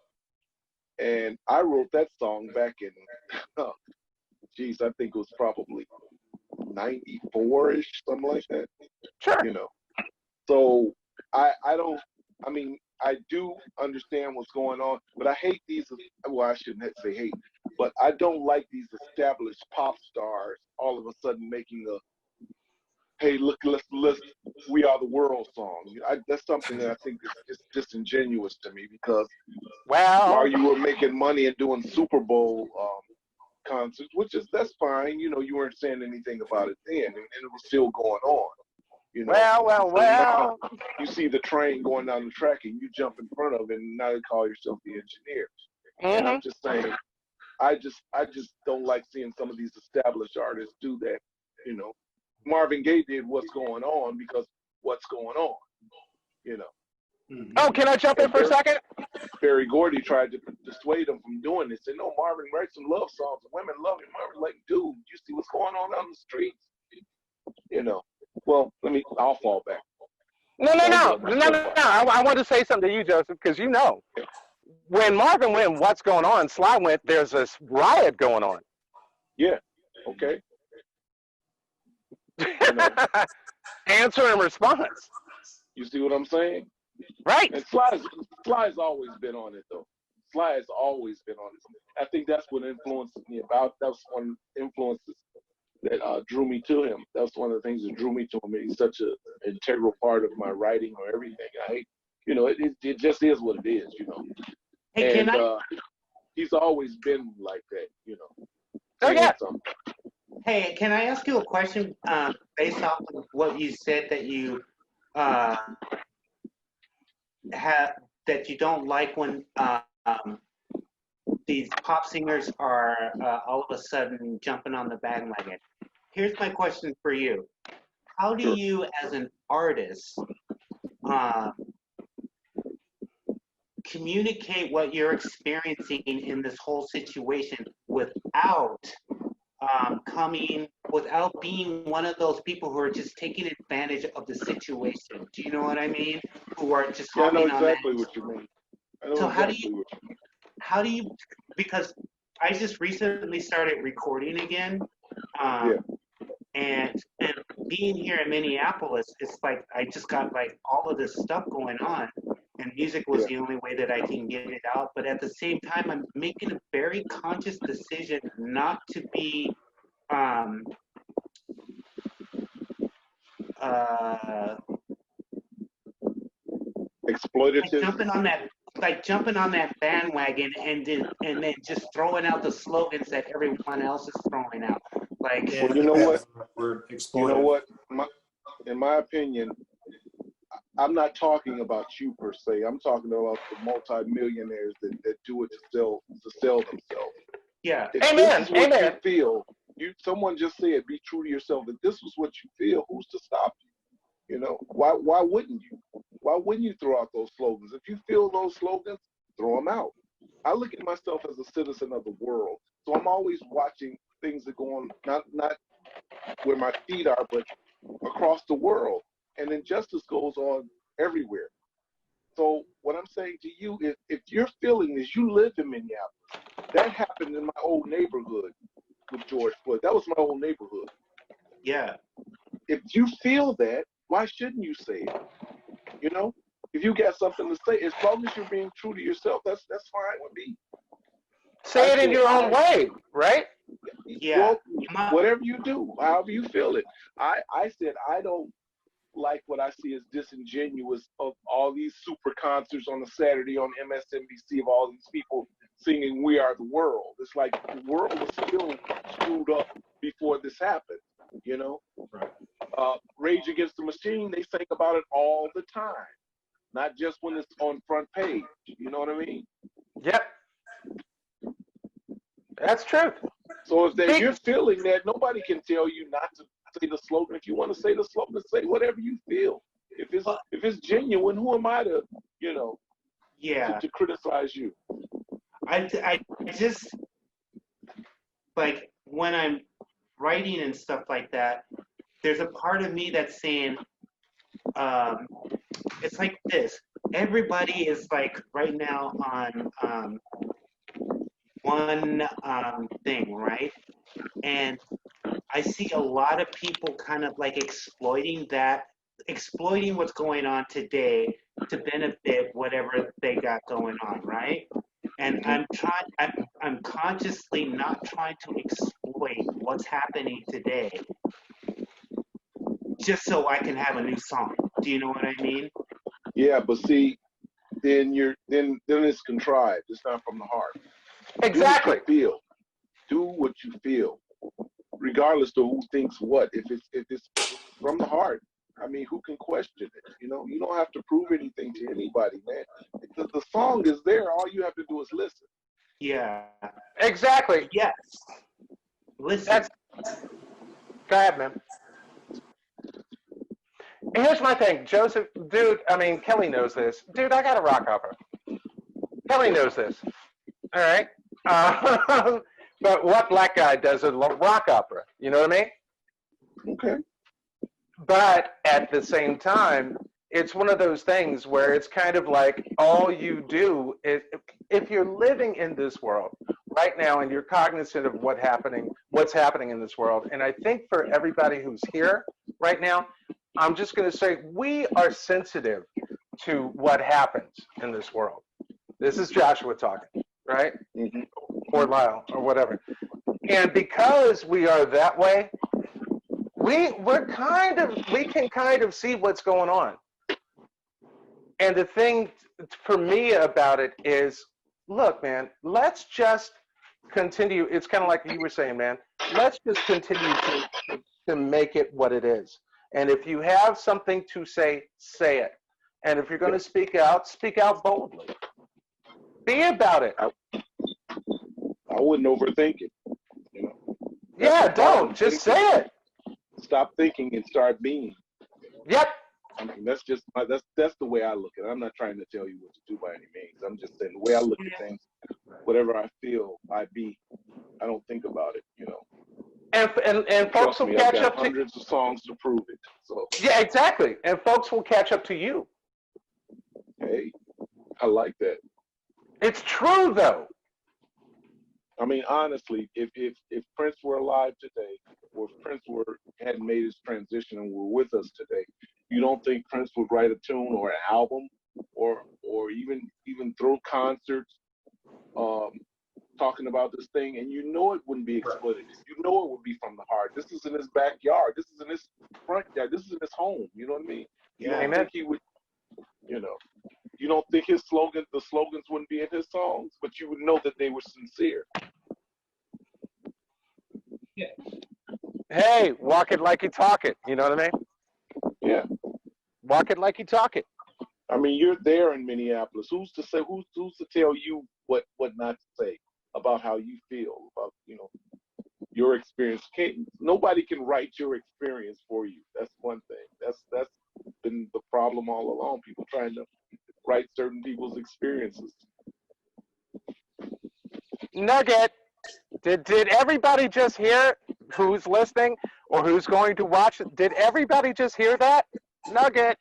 And I wrote that song back in I think it was probably 94-ish, something like that. Sure. You know. So I do understand what's going on, but I hate these. Well, I shouldn't say hate, but I don't like these established pop stars all of a sudden making a "Hey, look, let's We Are the World" song. That's something that I think is disingenuous to me, because while you were making money and doing Super Bowl concerts, that's fine. You know, you weren't saying anything about it then, and it was still going on. You know, well. You see the train going down the track and you jump in front of it, and now you call yourself the engineer. Mm-hmm. And I'm just saying, I just don't like seeing some of these established artists do that. You know, Marvin Gaye did What's Going On because what's going on, you know. Mm-hmm. Oh, can I jump in for a second? Berry Gordy tried to dissuade him from doing this. Said, no, Marvin, write some love songs. Women love him. Marvin, like, dude, you see what's going on the streets? You know. Well, I'll fall back. No. I want to say something to you, Joseph, because you know, when Marvin went, what's going on? Sly went, there's this riot going on. Yeah. Okay. You know. Answer and response. You see what I'm saying? Right. And Sly's always been on it, though. Sly has always been on it. I think that's what influences me about. That's one of the influences that drew me to him. That's one of the things that drew me to him. He's such an integral part of my writing or everything. It just is what it is, you know. Hey, and he's always been like that, you know. Oh, yeah. Hey, can I ask you a question based off of what you said that you that you don't like when these pop singers are all of a sudden jumping on the bandwagon? Here's my question for you. How do you, as an artist, communicate what you're experiencing in this whole situation without without being one of those people who are just taking advantage of the situation? Do you know what I mean? Who are just hopping on that. I know exactly what you mean. So how do you, because I just recently started recording again, and being here in Minneapolis, it's like I just got like all of this stuff going on, and music was the only way that I can get it out. But at the same time, I'm making a very conscious decision not to be exploitative. Jumping on that bandwagon and then just throwing out the slogans that everyone else is throwing out. Like, well, you know what? In my opinion, I'm not talking about you per se. I'm talking about the multimillionaires that do it to sell themselves. Yeah. If Amen. this is what Amen. you feel, someone just said, be true to yourself. If this was what you feel, who's to stop you? You know, why wouldn't you? Why wouldn't you throw out those slogans? If you feel those slogans, throw them out. I look at myself as a citizen of the world, so I'm always watching things that go on, not where my feet are, but across the world. And injustice goes on everywhere. So what I'm saying to you is, if you're feeling this, you live in Minneapolis. That happened in my old neighborhood with George Floyd. That was my old neighborhood. Yeah. If you feel that, why shouldn't you say it? You know, if you got something to say, as long as you're being true to yourself, that's fine with me. Say it in your own way, right? Yeah. Well, whatever you do, however you feel it. I said I don't like what I see as disingenuous of all these super concerts on a Saturday on MSNBC of all these people singing "We Are the World." It's like the world was still screwed up before this happened. You know, Rage Against the Machine, they think about it all the time, not just when it's on front page. You know what I mean? Yep. That's truth. So if you're feeling that, nobody can tell you not to say the slogan. If you want to say the slogan, say whatever you feel. If it's genuine, who am I to, to criticize you? I just, like, when I'm writing and stuff like that, there's a part of me that's saying, it's like this. Everybody is like right now on one thing, right? And I see a lot of people kind of like exploiting what's going on today to benefit whatever they got going on, right? And I'm consciously not trying to exploit what's happening today just so I can have a new song. Do you know what I mean? Yeah, but see, then it's contrived. It's not from the heart. Exactly. Do what you feel, regardless of who thinks what. If it's from the heart, I mean, who can question it? You know, you don't have to prove anything to anybody, man. The song is there. All you have to do is listen. Yeah. Exactly. Yes. Listen. Go ahead, man. Here's my thing, Joseph, dude, I mean, Kelly knows this. Dude, I got a rock opera. Kelly knows this. All right? But what black guy does a rock opera? You know what I mean? Okay. But at the same time, it's one of those things where it's kind of like all you do is, if you're living in this world right now and you're cognizant of what's happening in this world, and I think for everybody who's here right now, I'm just going to say we are sensitive to what happens in this world. This is Joshua talking, right? Mm-hmm. Or Lyle, or whatever. And because we are that way, we can kind of see what's going on. And the thing for me about it is, look, man, let's just continue. It's kind of like you were saying, man. Let's just continue to make it what it is. And if you have something to say, say it. And if you're going to speak out boldly. Be about it. I wouldn't overthink it. You know. Yeah, don't. Just say it. Stop thinking and start being. Yep. I mean, that's the way I look at it. I'm not trying to tell you what to do by any means. I'm just saying the way I look at things, whatever I feel, I be. I don't think about it, you know. And folks will catch up to hundreds of songs to prove it. So yeah, exactly. And folks will catch up to you. Hey, I like that. It's true though. I mean, honestly, if Prince were alive today, or if Prince hadn't made his transition and were with us today, you don't think Prince would write a tune or an album, or even throw concerts, talking about this thing, and you know it wouldn't be exploited. You know it would be from the heart. This is in his backyard. This is in his front yard. This is in his home. You know what I mean? You don't think he would, you know, you don't think the slogans wouldn't be in his songs, but you would know that they were sincere. Yeah. Hey, walk it like you talk it. You know what I mean? Yeah. Walk it like you talk it. I mean, you're there in Minneapolis. Who's to say? Who's to tell you what not to say about how you feel about your experience? Nobody can write your experience for you. That's one thing. That's been the problem all along. People trying to write certain people's experiences. Nugget. Did everybody just hear, who's listening or who's going to watch it? Did everybody just hear that? Nugget.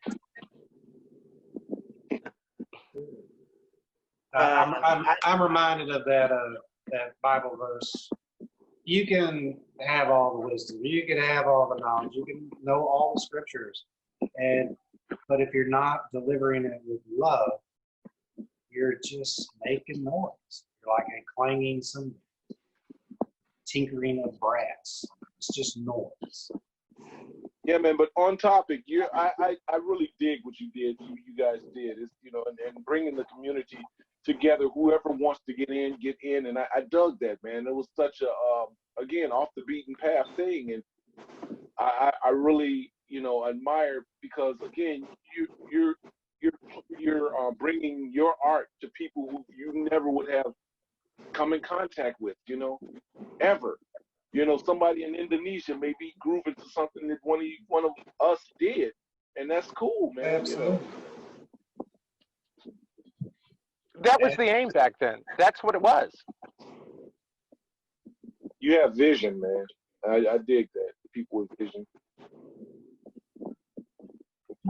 I'm reminded of that Bible verse. You can have all the wisdom, you can have all the knowledge, you can know all the scriptures, but if you're not delivering it with love, you're just making noise. You're like a clanging cymbal, tinkering of brass. It's just noise. Yeah, man. But on topic, I really dig what you did. You guys did. It's and bringing the community together. Whoever wants to get in, and I dug that, man. It was such a again off the beaten path thing, and I really admire, because again you're bringing your art to people who you never would have come in contact with, ever. Somebody in Indonesia may be grooving to something that one of us did, and that's cool, man. Absolutely. That was the aim back then. That's what it was. You have vision, man. I dig that. People with vision.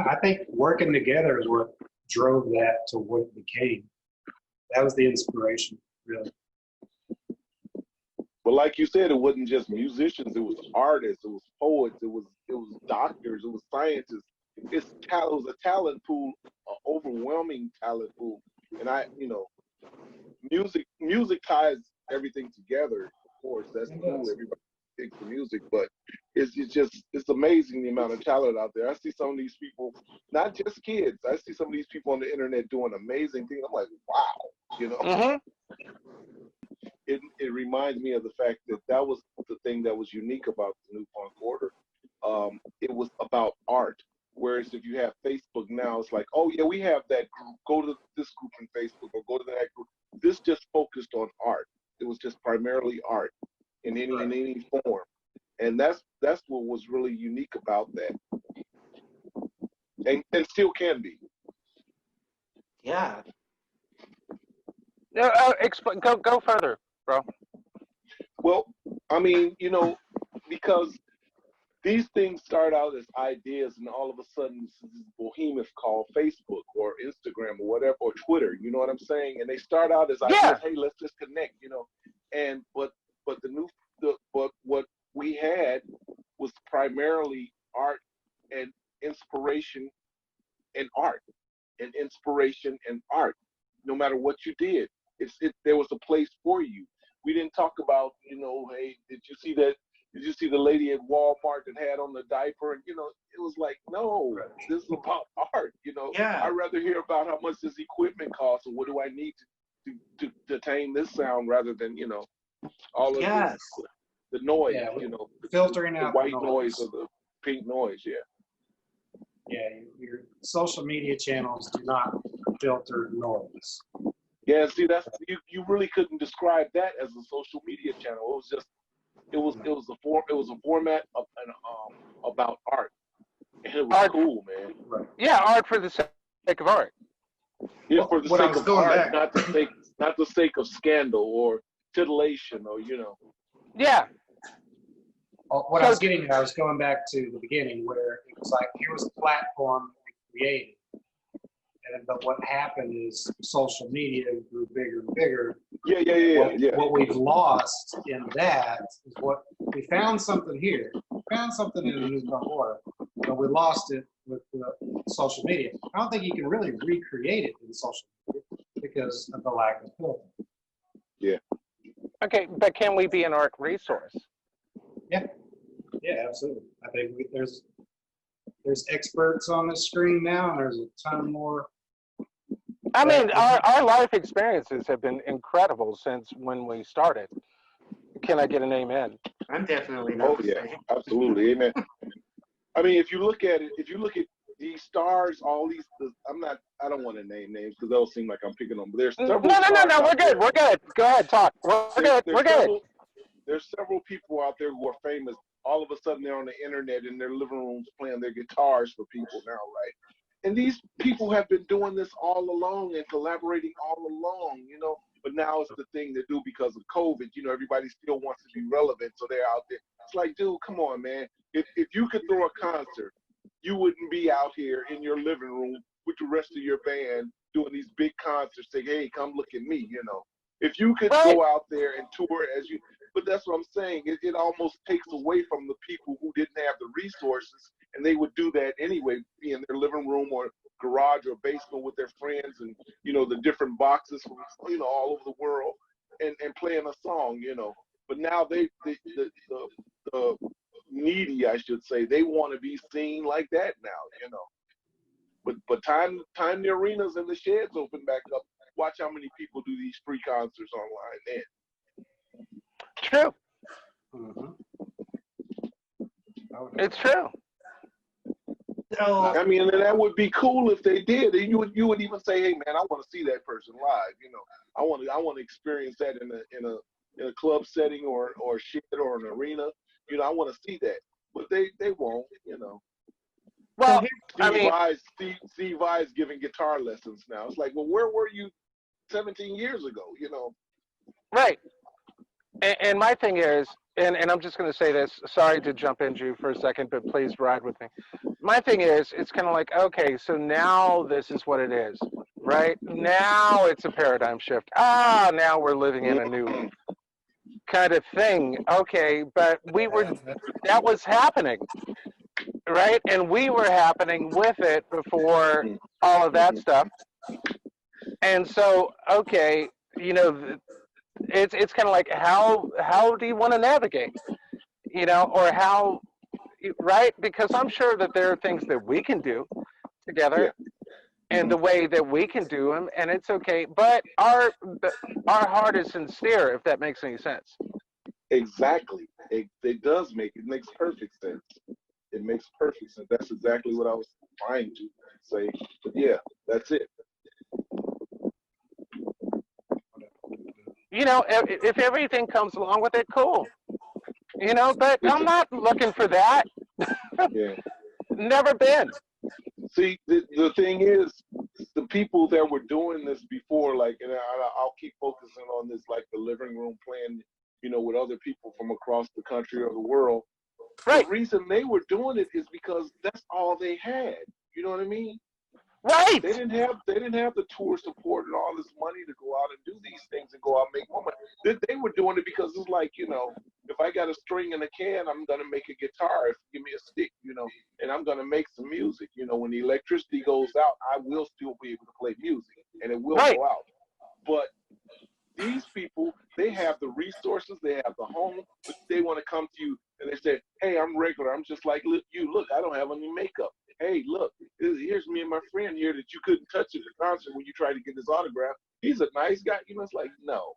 I think working together is what drove that to what it became. That was the inspiration, really. But like you said, it wasn't just musicians. It was artists. It was poets. It was doctors. It was scientists. It was a talent pool, an overwhelming talent pool. And music ties everything together. Of course, that's cool. Everybody thinks the music, but it's amazing the amount of talent out there. I see some of these people, not just kids. I see some of these people on the internet doing amazing things. I'm like, wow, Mm-hmm. It reminds me of the fact that was the thing that was unique about the New Punk Order. It was about art. Whereas if you have Facebook now, it's like, oh yeah, we have that group. Go to this group on Facebook or go to that group. This just focused on art. It was just primarily art in any form, and that's what was really unique about that, and still can be. Yeah. Go further, bro. Well, I mean, because these things start out as ideas, and all of a sudden this behemoth called Facebook or Instagram or whatever, or Twitter, you know what I'm saying? And they start out as ideas, hey, let's just connect, and but what we had was primarily art and inspiration and art and inspiration and art. No matter what you did, there was a place for you. We didn't talk about, hey, did you see that? Did you see the lady at Walmart that had on the diaper? And, it was like, no, this is about art. Yeah. I'd rather hear about how much this equipment costs or what do I need to tame this sound rather than, all of this, the noise, filtering the out white the noise or the pink noise. Yeah. Yeah, your social media channels do not filter noise. Yeah, see, that's you really couldn't describe that as a social media channel. It was a format of about art, and it was Art. cool, man. Right. Yeah, art for the sake of art. Yeah, for the What I sake was of going art, back- not the sake of scandal or titillation or Yeah. What I was getting at, I was going back to the beginning where it was like, here was a platform we created. But what happened is social media grew bigger and bigger. Yeah. What we've lost in that is what we found something here. We found something in the New Punk Order, but we lost it with social media. I don't think you can really recreate it in social media because of the lack of filter. Yeah. Okay, but can we be an art resource? Yeah, absolutely. I think there's experts on the screen now, and there's a ton more. I mean, our life experiences have been incredible since when we started. Can I get an amen? I'm definitely not. Oh yeah, absolutely, amen. I mean, if you look at these stars, all these. I don't want to name names because that'll seem like I'm picking them. But there's No, several no, no, stars no. We're out there. good. We're good. Go ahead, talk. We're good. There's We're good. there's several people out there who are famous. All of a sudden, they're on the internet in their living rooms playing their guitars for people now, right? And these people have been doing this all along and collaborating all along, you know. But now it's the thing to do because of COVID. You know, everybody still wants to be relevant, so they're out there. It's like, dude, come on, man. If you could throw a concert, you wouldn't be out here in your living room with the rest of your band doing these big concerts, saying, hey, come look at me, you know. If you could Right. go out there and tour as you, but that's what I'm saying. It almost takes away from the people who didn't have the resources, and they would do that anyway, be in their living room or garage or basement with their friends, and you know the different boxes from all over the world, and playing a song, you know. But now the needy, I should say, they want to be seen like that now, you know. But time the arenas and the sheds open back up. Watch how many people do these free concerts online then. True. Mm-hmm. It's true. So, I mean, and that would be cool if they did. And you would even say, hey man, I want to see that person live. You know, I want to experience that in a club setting or a shed or an arena. You know, I want to see that. But they won't. You know. Well, I mean, Steve Vai's giving guitar lessons now. It's like, well, where were you 17 years ago? You know. right. And my thing is, and I'm just going to say this. Sorry to jump into you for a second, but please ride with me. My thing is, it's kind of like, okay, so now this is what it is, right? Now it's a paradigm shift. Now we're living in a new kind of thing. Okay, but that was happening, right? And we were happening with it before all of that stuff. And so, okay, you know, it's kind of like how do you want to navigate, you know, or how, right? Because I'm sure that there are things that we can do together, and the way that we can do them, and it's okay. But our heart is sincere, if that makes any sense. Exactly. It makes perfect sense. It makes perfect sense. That's exactly what I was trying to say. But yeah, that's it. You know, if everything comes along with it, cool. You know, but I'm not looking for that. Yeah. Never been. See, the thing is, the people that were doing this before, like, and I'll keep focusing on this, like the living room playing, you know, with other people from across the country or the world. Right. The reason they were doing it is because that's all they had. You know what I mean? Right. They didn't have the tour support and all this money to go out and do these things and go out and make more money. They were doing it because it's like, you know, if I got a string and a can, I'm gonna make a guitar. If you give me a stick, you know, and I'm gonna make some music. You know, when the electricity goes out, I will still be able to play music and it will Right. go out. But these people, they have the resources, they have the home, but they want to come to you and they say, hey, I'm regular. I'm just like you. Look, I don't have any makeup. Hey, look, here's me and my friend here that you couldn't touch at the concert when you tried to get his autograph. He's a nice guy. You know, it's like, no,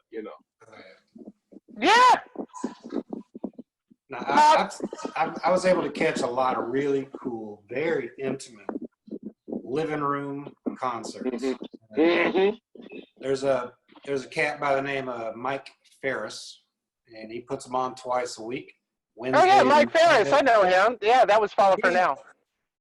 you know. Yeah. Now, I was able to catch a lot of really cool, very intimate living room concerts. Mm-hmm. There's a cat by the name of Mike Ferris, and he puts them on twice a week. Oh yeah, Mike Ferris. I know him. Yeah, that was Follow for Now.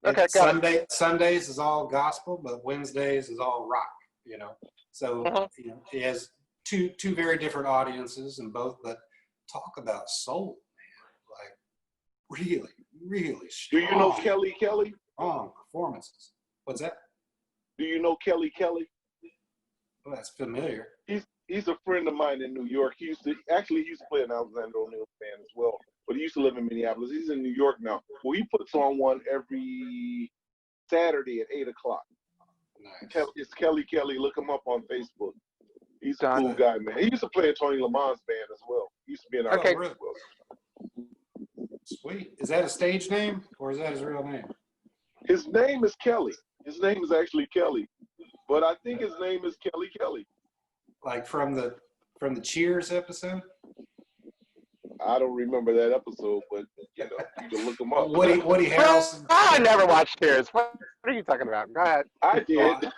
Okay, got it. Sundays is all gospel, but Wednesdays is all rock. You know, so you know, he has two very different audiences, and both, but talk about soul, man. Like really strong. Do you know Kelly Kelly? Strong performances. What's that? Do you know Kelly Kelly? Oh, that's familiar. He's a friend of mine in New York. He used to play in Alexander O'Neal band as well, but he used to live in Minneapolis. He's in New York now. Well, he puts on one every Saturday at 8 o'clock. Nice. It's Kelly Kelly. Look him up on Facebook. He's a cool guy, man. He used to play in Tony Lamont's band as well. He used to be in our band as well. Sweet. Is that a stage name or is that his real name? His name is Kelly. His name is actually Kelly, but I think his name is Kelly Kelly. Like from the Cheers episode? I don't remember that episode, but You know, you can look them up. Woody Harrelson. I never watched Cheers. What are you talking about? Go ahead. I did.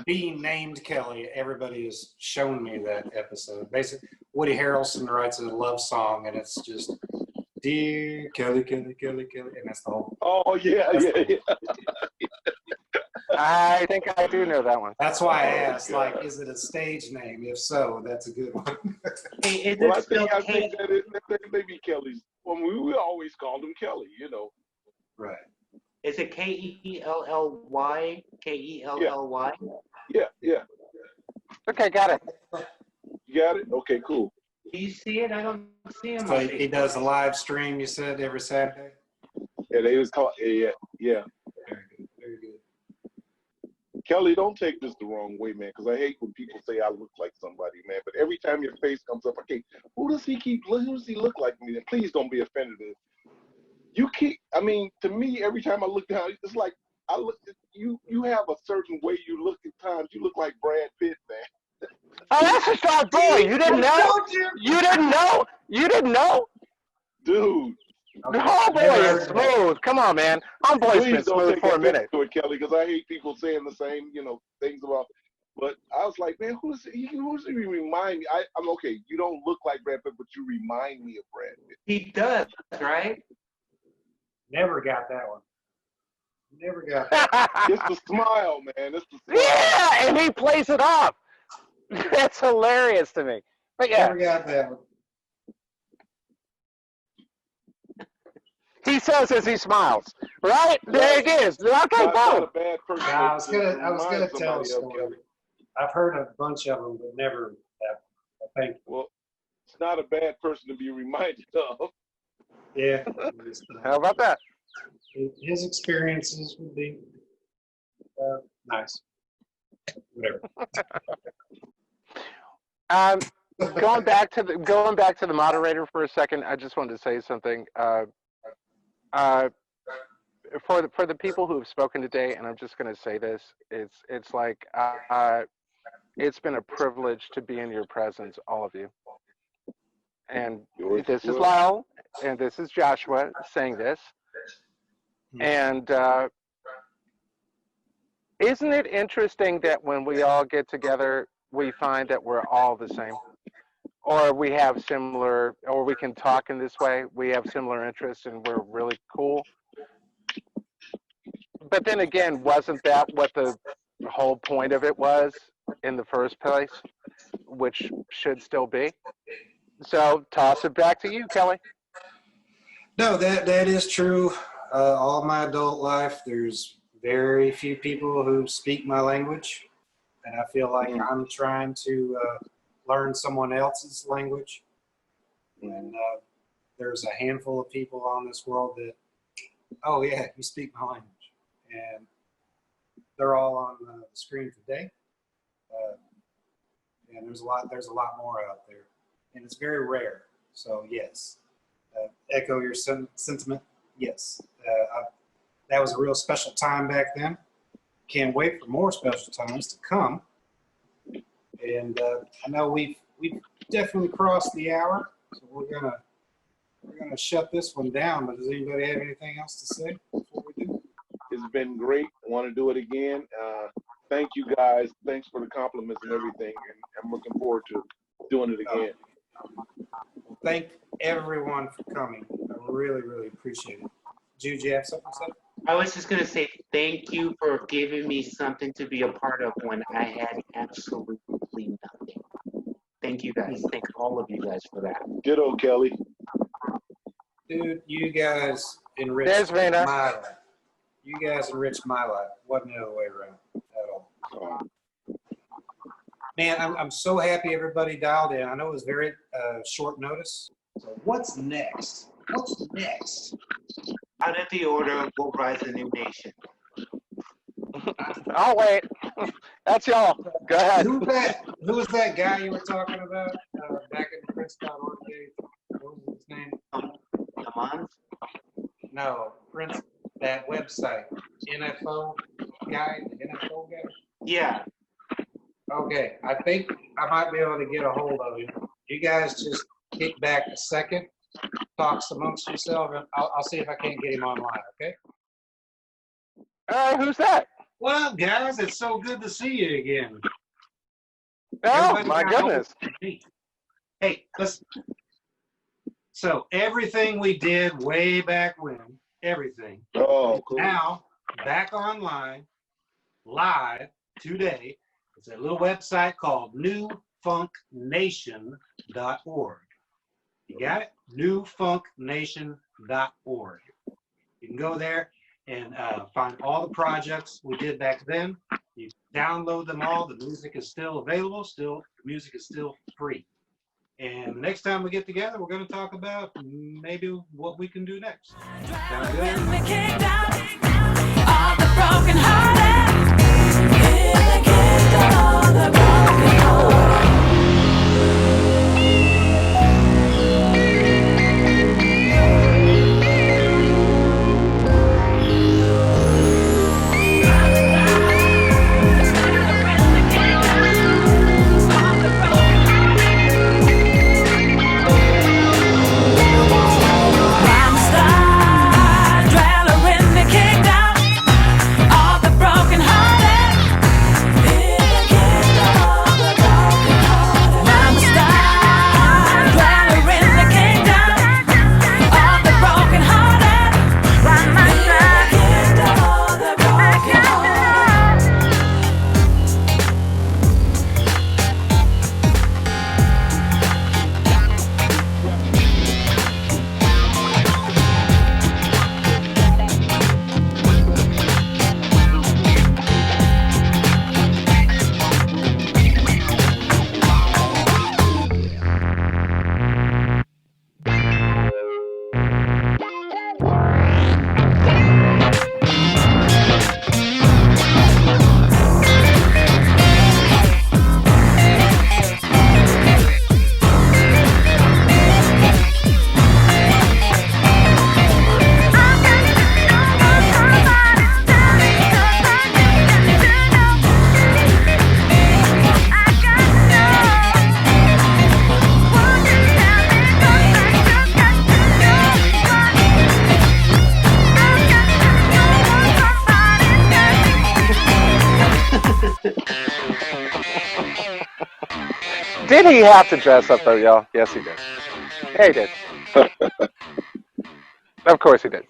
Being named Kelly, everybody has shown me that episode. Basically, Woody Harrelson writes a love song, and it's just, "Dear Kelly, Kelly, Kelly, Kelly," and that's the whole. Oh yeah. I think I do know that one. That's why I asked, like, is it a stage name? If so, that's a good one. Hey, Well, I think that it may be Kelly's. Well, we always called him Kelly, you know. Right. Is it Kelly? Kelly? Yeah. Okay, got it. You got it? Okay, cool. Do you see it? I don't see him. So he does a live stream, you said, every Saturday? Yeah, they was called. Yeah. Very good. Very good. Kelly, don't take this the wrong way, man, because I hate when people say I look like somebody, man. But every time your face comes up, okay, who does he look like me? And please don't be offended. I mean, to me, every time I look down, it's like you have a certain way you look at times. You look like Brad Pitt, man. Oh, that's a sharp boy. You didn't know? You didn't know? You didn't know? Dude. The homeboy is smooth. Come on, man. Homeboy's been Please don't smooth take for a offense minute. to it, Kelly, because I hate people saying the same, things about. But I was like, man, who's he remind me? I'm okay. You don't look like Brad Pitt, but you remind me of Brad Pitt. He does, right? Never got that one. Never got that. It's the smile, man. It's the smile. Yeah, and he plays it off. That's hilarious to me. But yeah, Never got that one. he says as he smiles. Right? There it is. Okay, Not a boom. bad person. Yeah, I was gonna to tell a remind somebody of story. Kelly. I've heard a bunch of them, but never that one. Thank you. Well, it's not a bad person to be reminded of. Yeah. How about that? His experiences would be nice. Whatever. Going back to the moderator for a second, I just wanted to say something. For the people who have spoken today, and I'm just going to say this, it's like it's been a privilege to be in your presence, all of you. And this is Lyle, and this is Joshua saying this. And isn't it interesting that when we all get together, we find that we're all the same? Or we have similar, or we can talk in this way, we have similar interests and we're really cool. But then again, wasn't that what the whole point of it was in the first place? Which should still be. So toss it back to you, Kelly. No, that is true. All my adult life, there's very few people who speak my language, and I feel like I'm trying to learn someone else's language. And there's a handful of people on this world that, oh yeah, you speak my language, and they're all on the screen today. And there's a lot more out there, and it's very rare. So yes, echo your sentiment. Yes, that was a real special time back then. Can't wait for more special times to come. And I know we've definitely crossed the hour, so we're gonna shut this one down. But does anybody have anything else to say before we do? It's been great. I want to do it again. Thank you guys. Thanks for the compliments and everything. And I'm looking forward to doing it again. Well, thank everyone for coming. I really, really appreciate it. Jude, you have something to say? I was just going to say thank you for giving me something to be a part of when I had absolutely nothing. Thank you guys. Thank all of you guys for that. Ditto, Kelly. Dude, you guys enriched my Vena. life. You guys enriched my life. Wasn't the other way around at all. Man, I'm so happy everybody dialed in. I know it was very short notice. So what's next? What's next? Out of the order, we'll rise a new nation. I'll wait. That's y'all. Go ahead. Who was that guy you were talking about back in the Prince.org days? What was his name? Come on. No, Prince, that website. NFO guy, the NFO guy? Yeah. Okay, I think I might be able to get a hold of him. You guys just kick back a second, talks amongst yourself, and I'll see if I can't get him online. Okay. Who's that? What up, guys? It's so good to see you again. Oh, Everybody my got home goodness. with me. Hey, listen. So everything we did way back when, everything, Oh, cool. now back online, live today. It's a little website called newfunknation.org. You got it? newfunknation.org. You can go there and find all the projects we did back then. You download them all. The music is still available. The music is still free. And the next time we get together, we're going to talk about maybe what we can do next. Sound good? Did he have to dress up though, y'all? Yes, he did. Yeah, he did. Of course he did.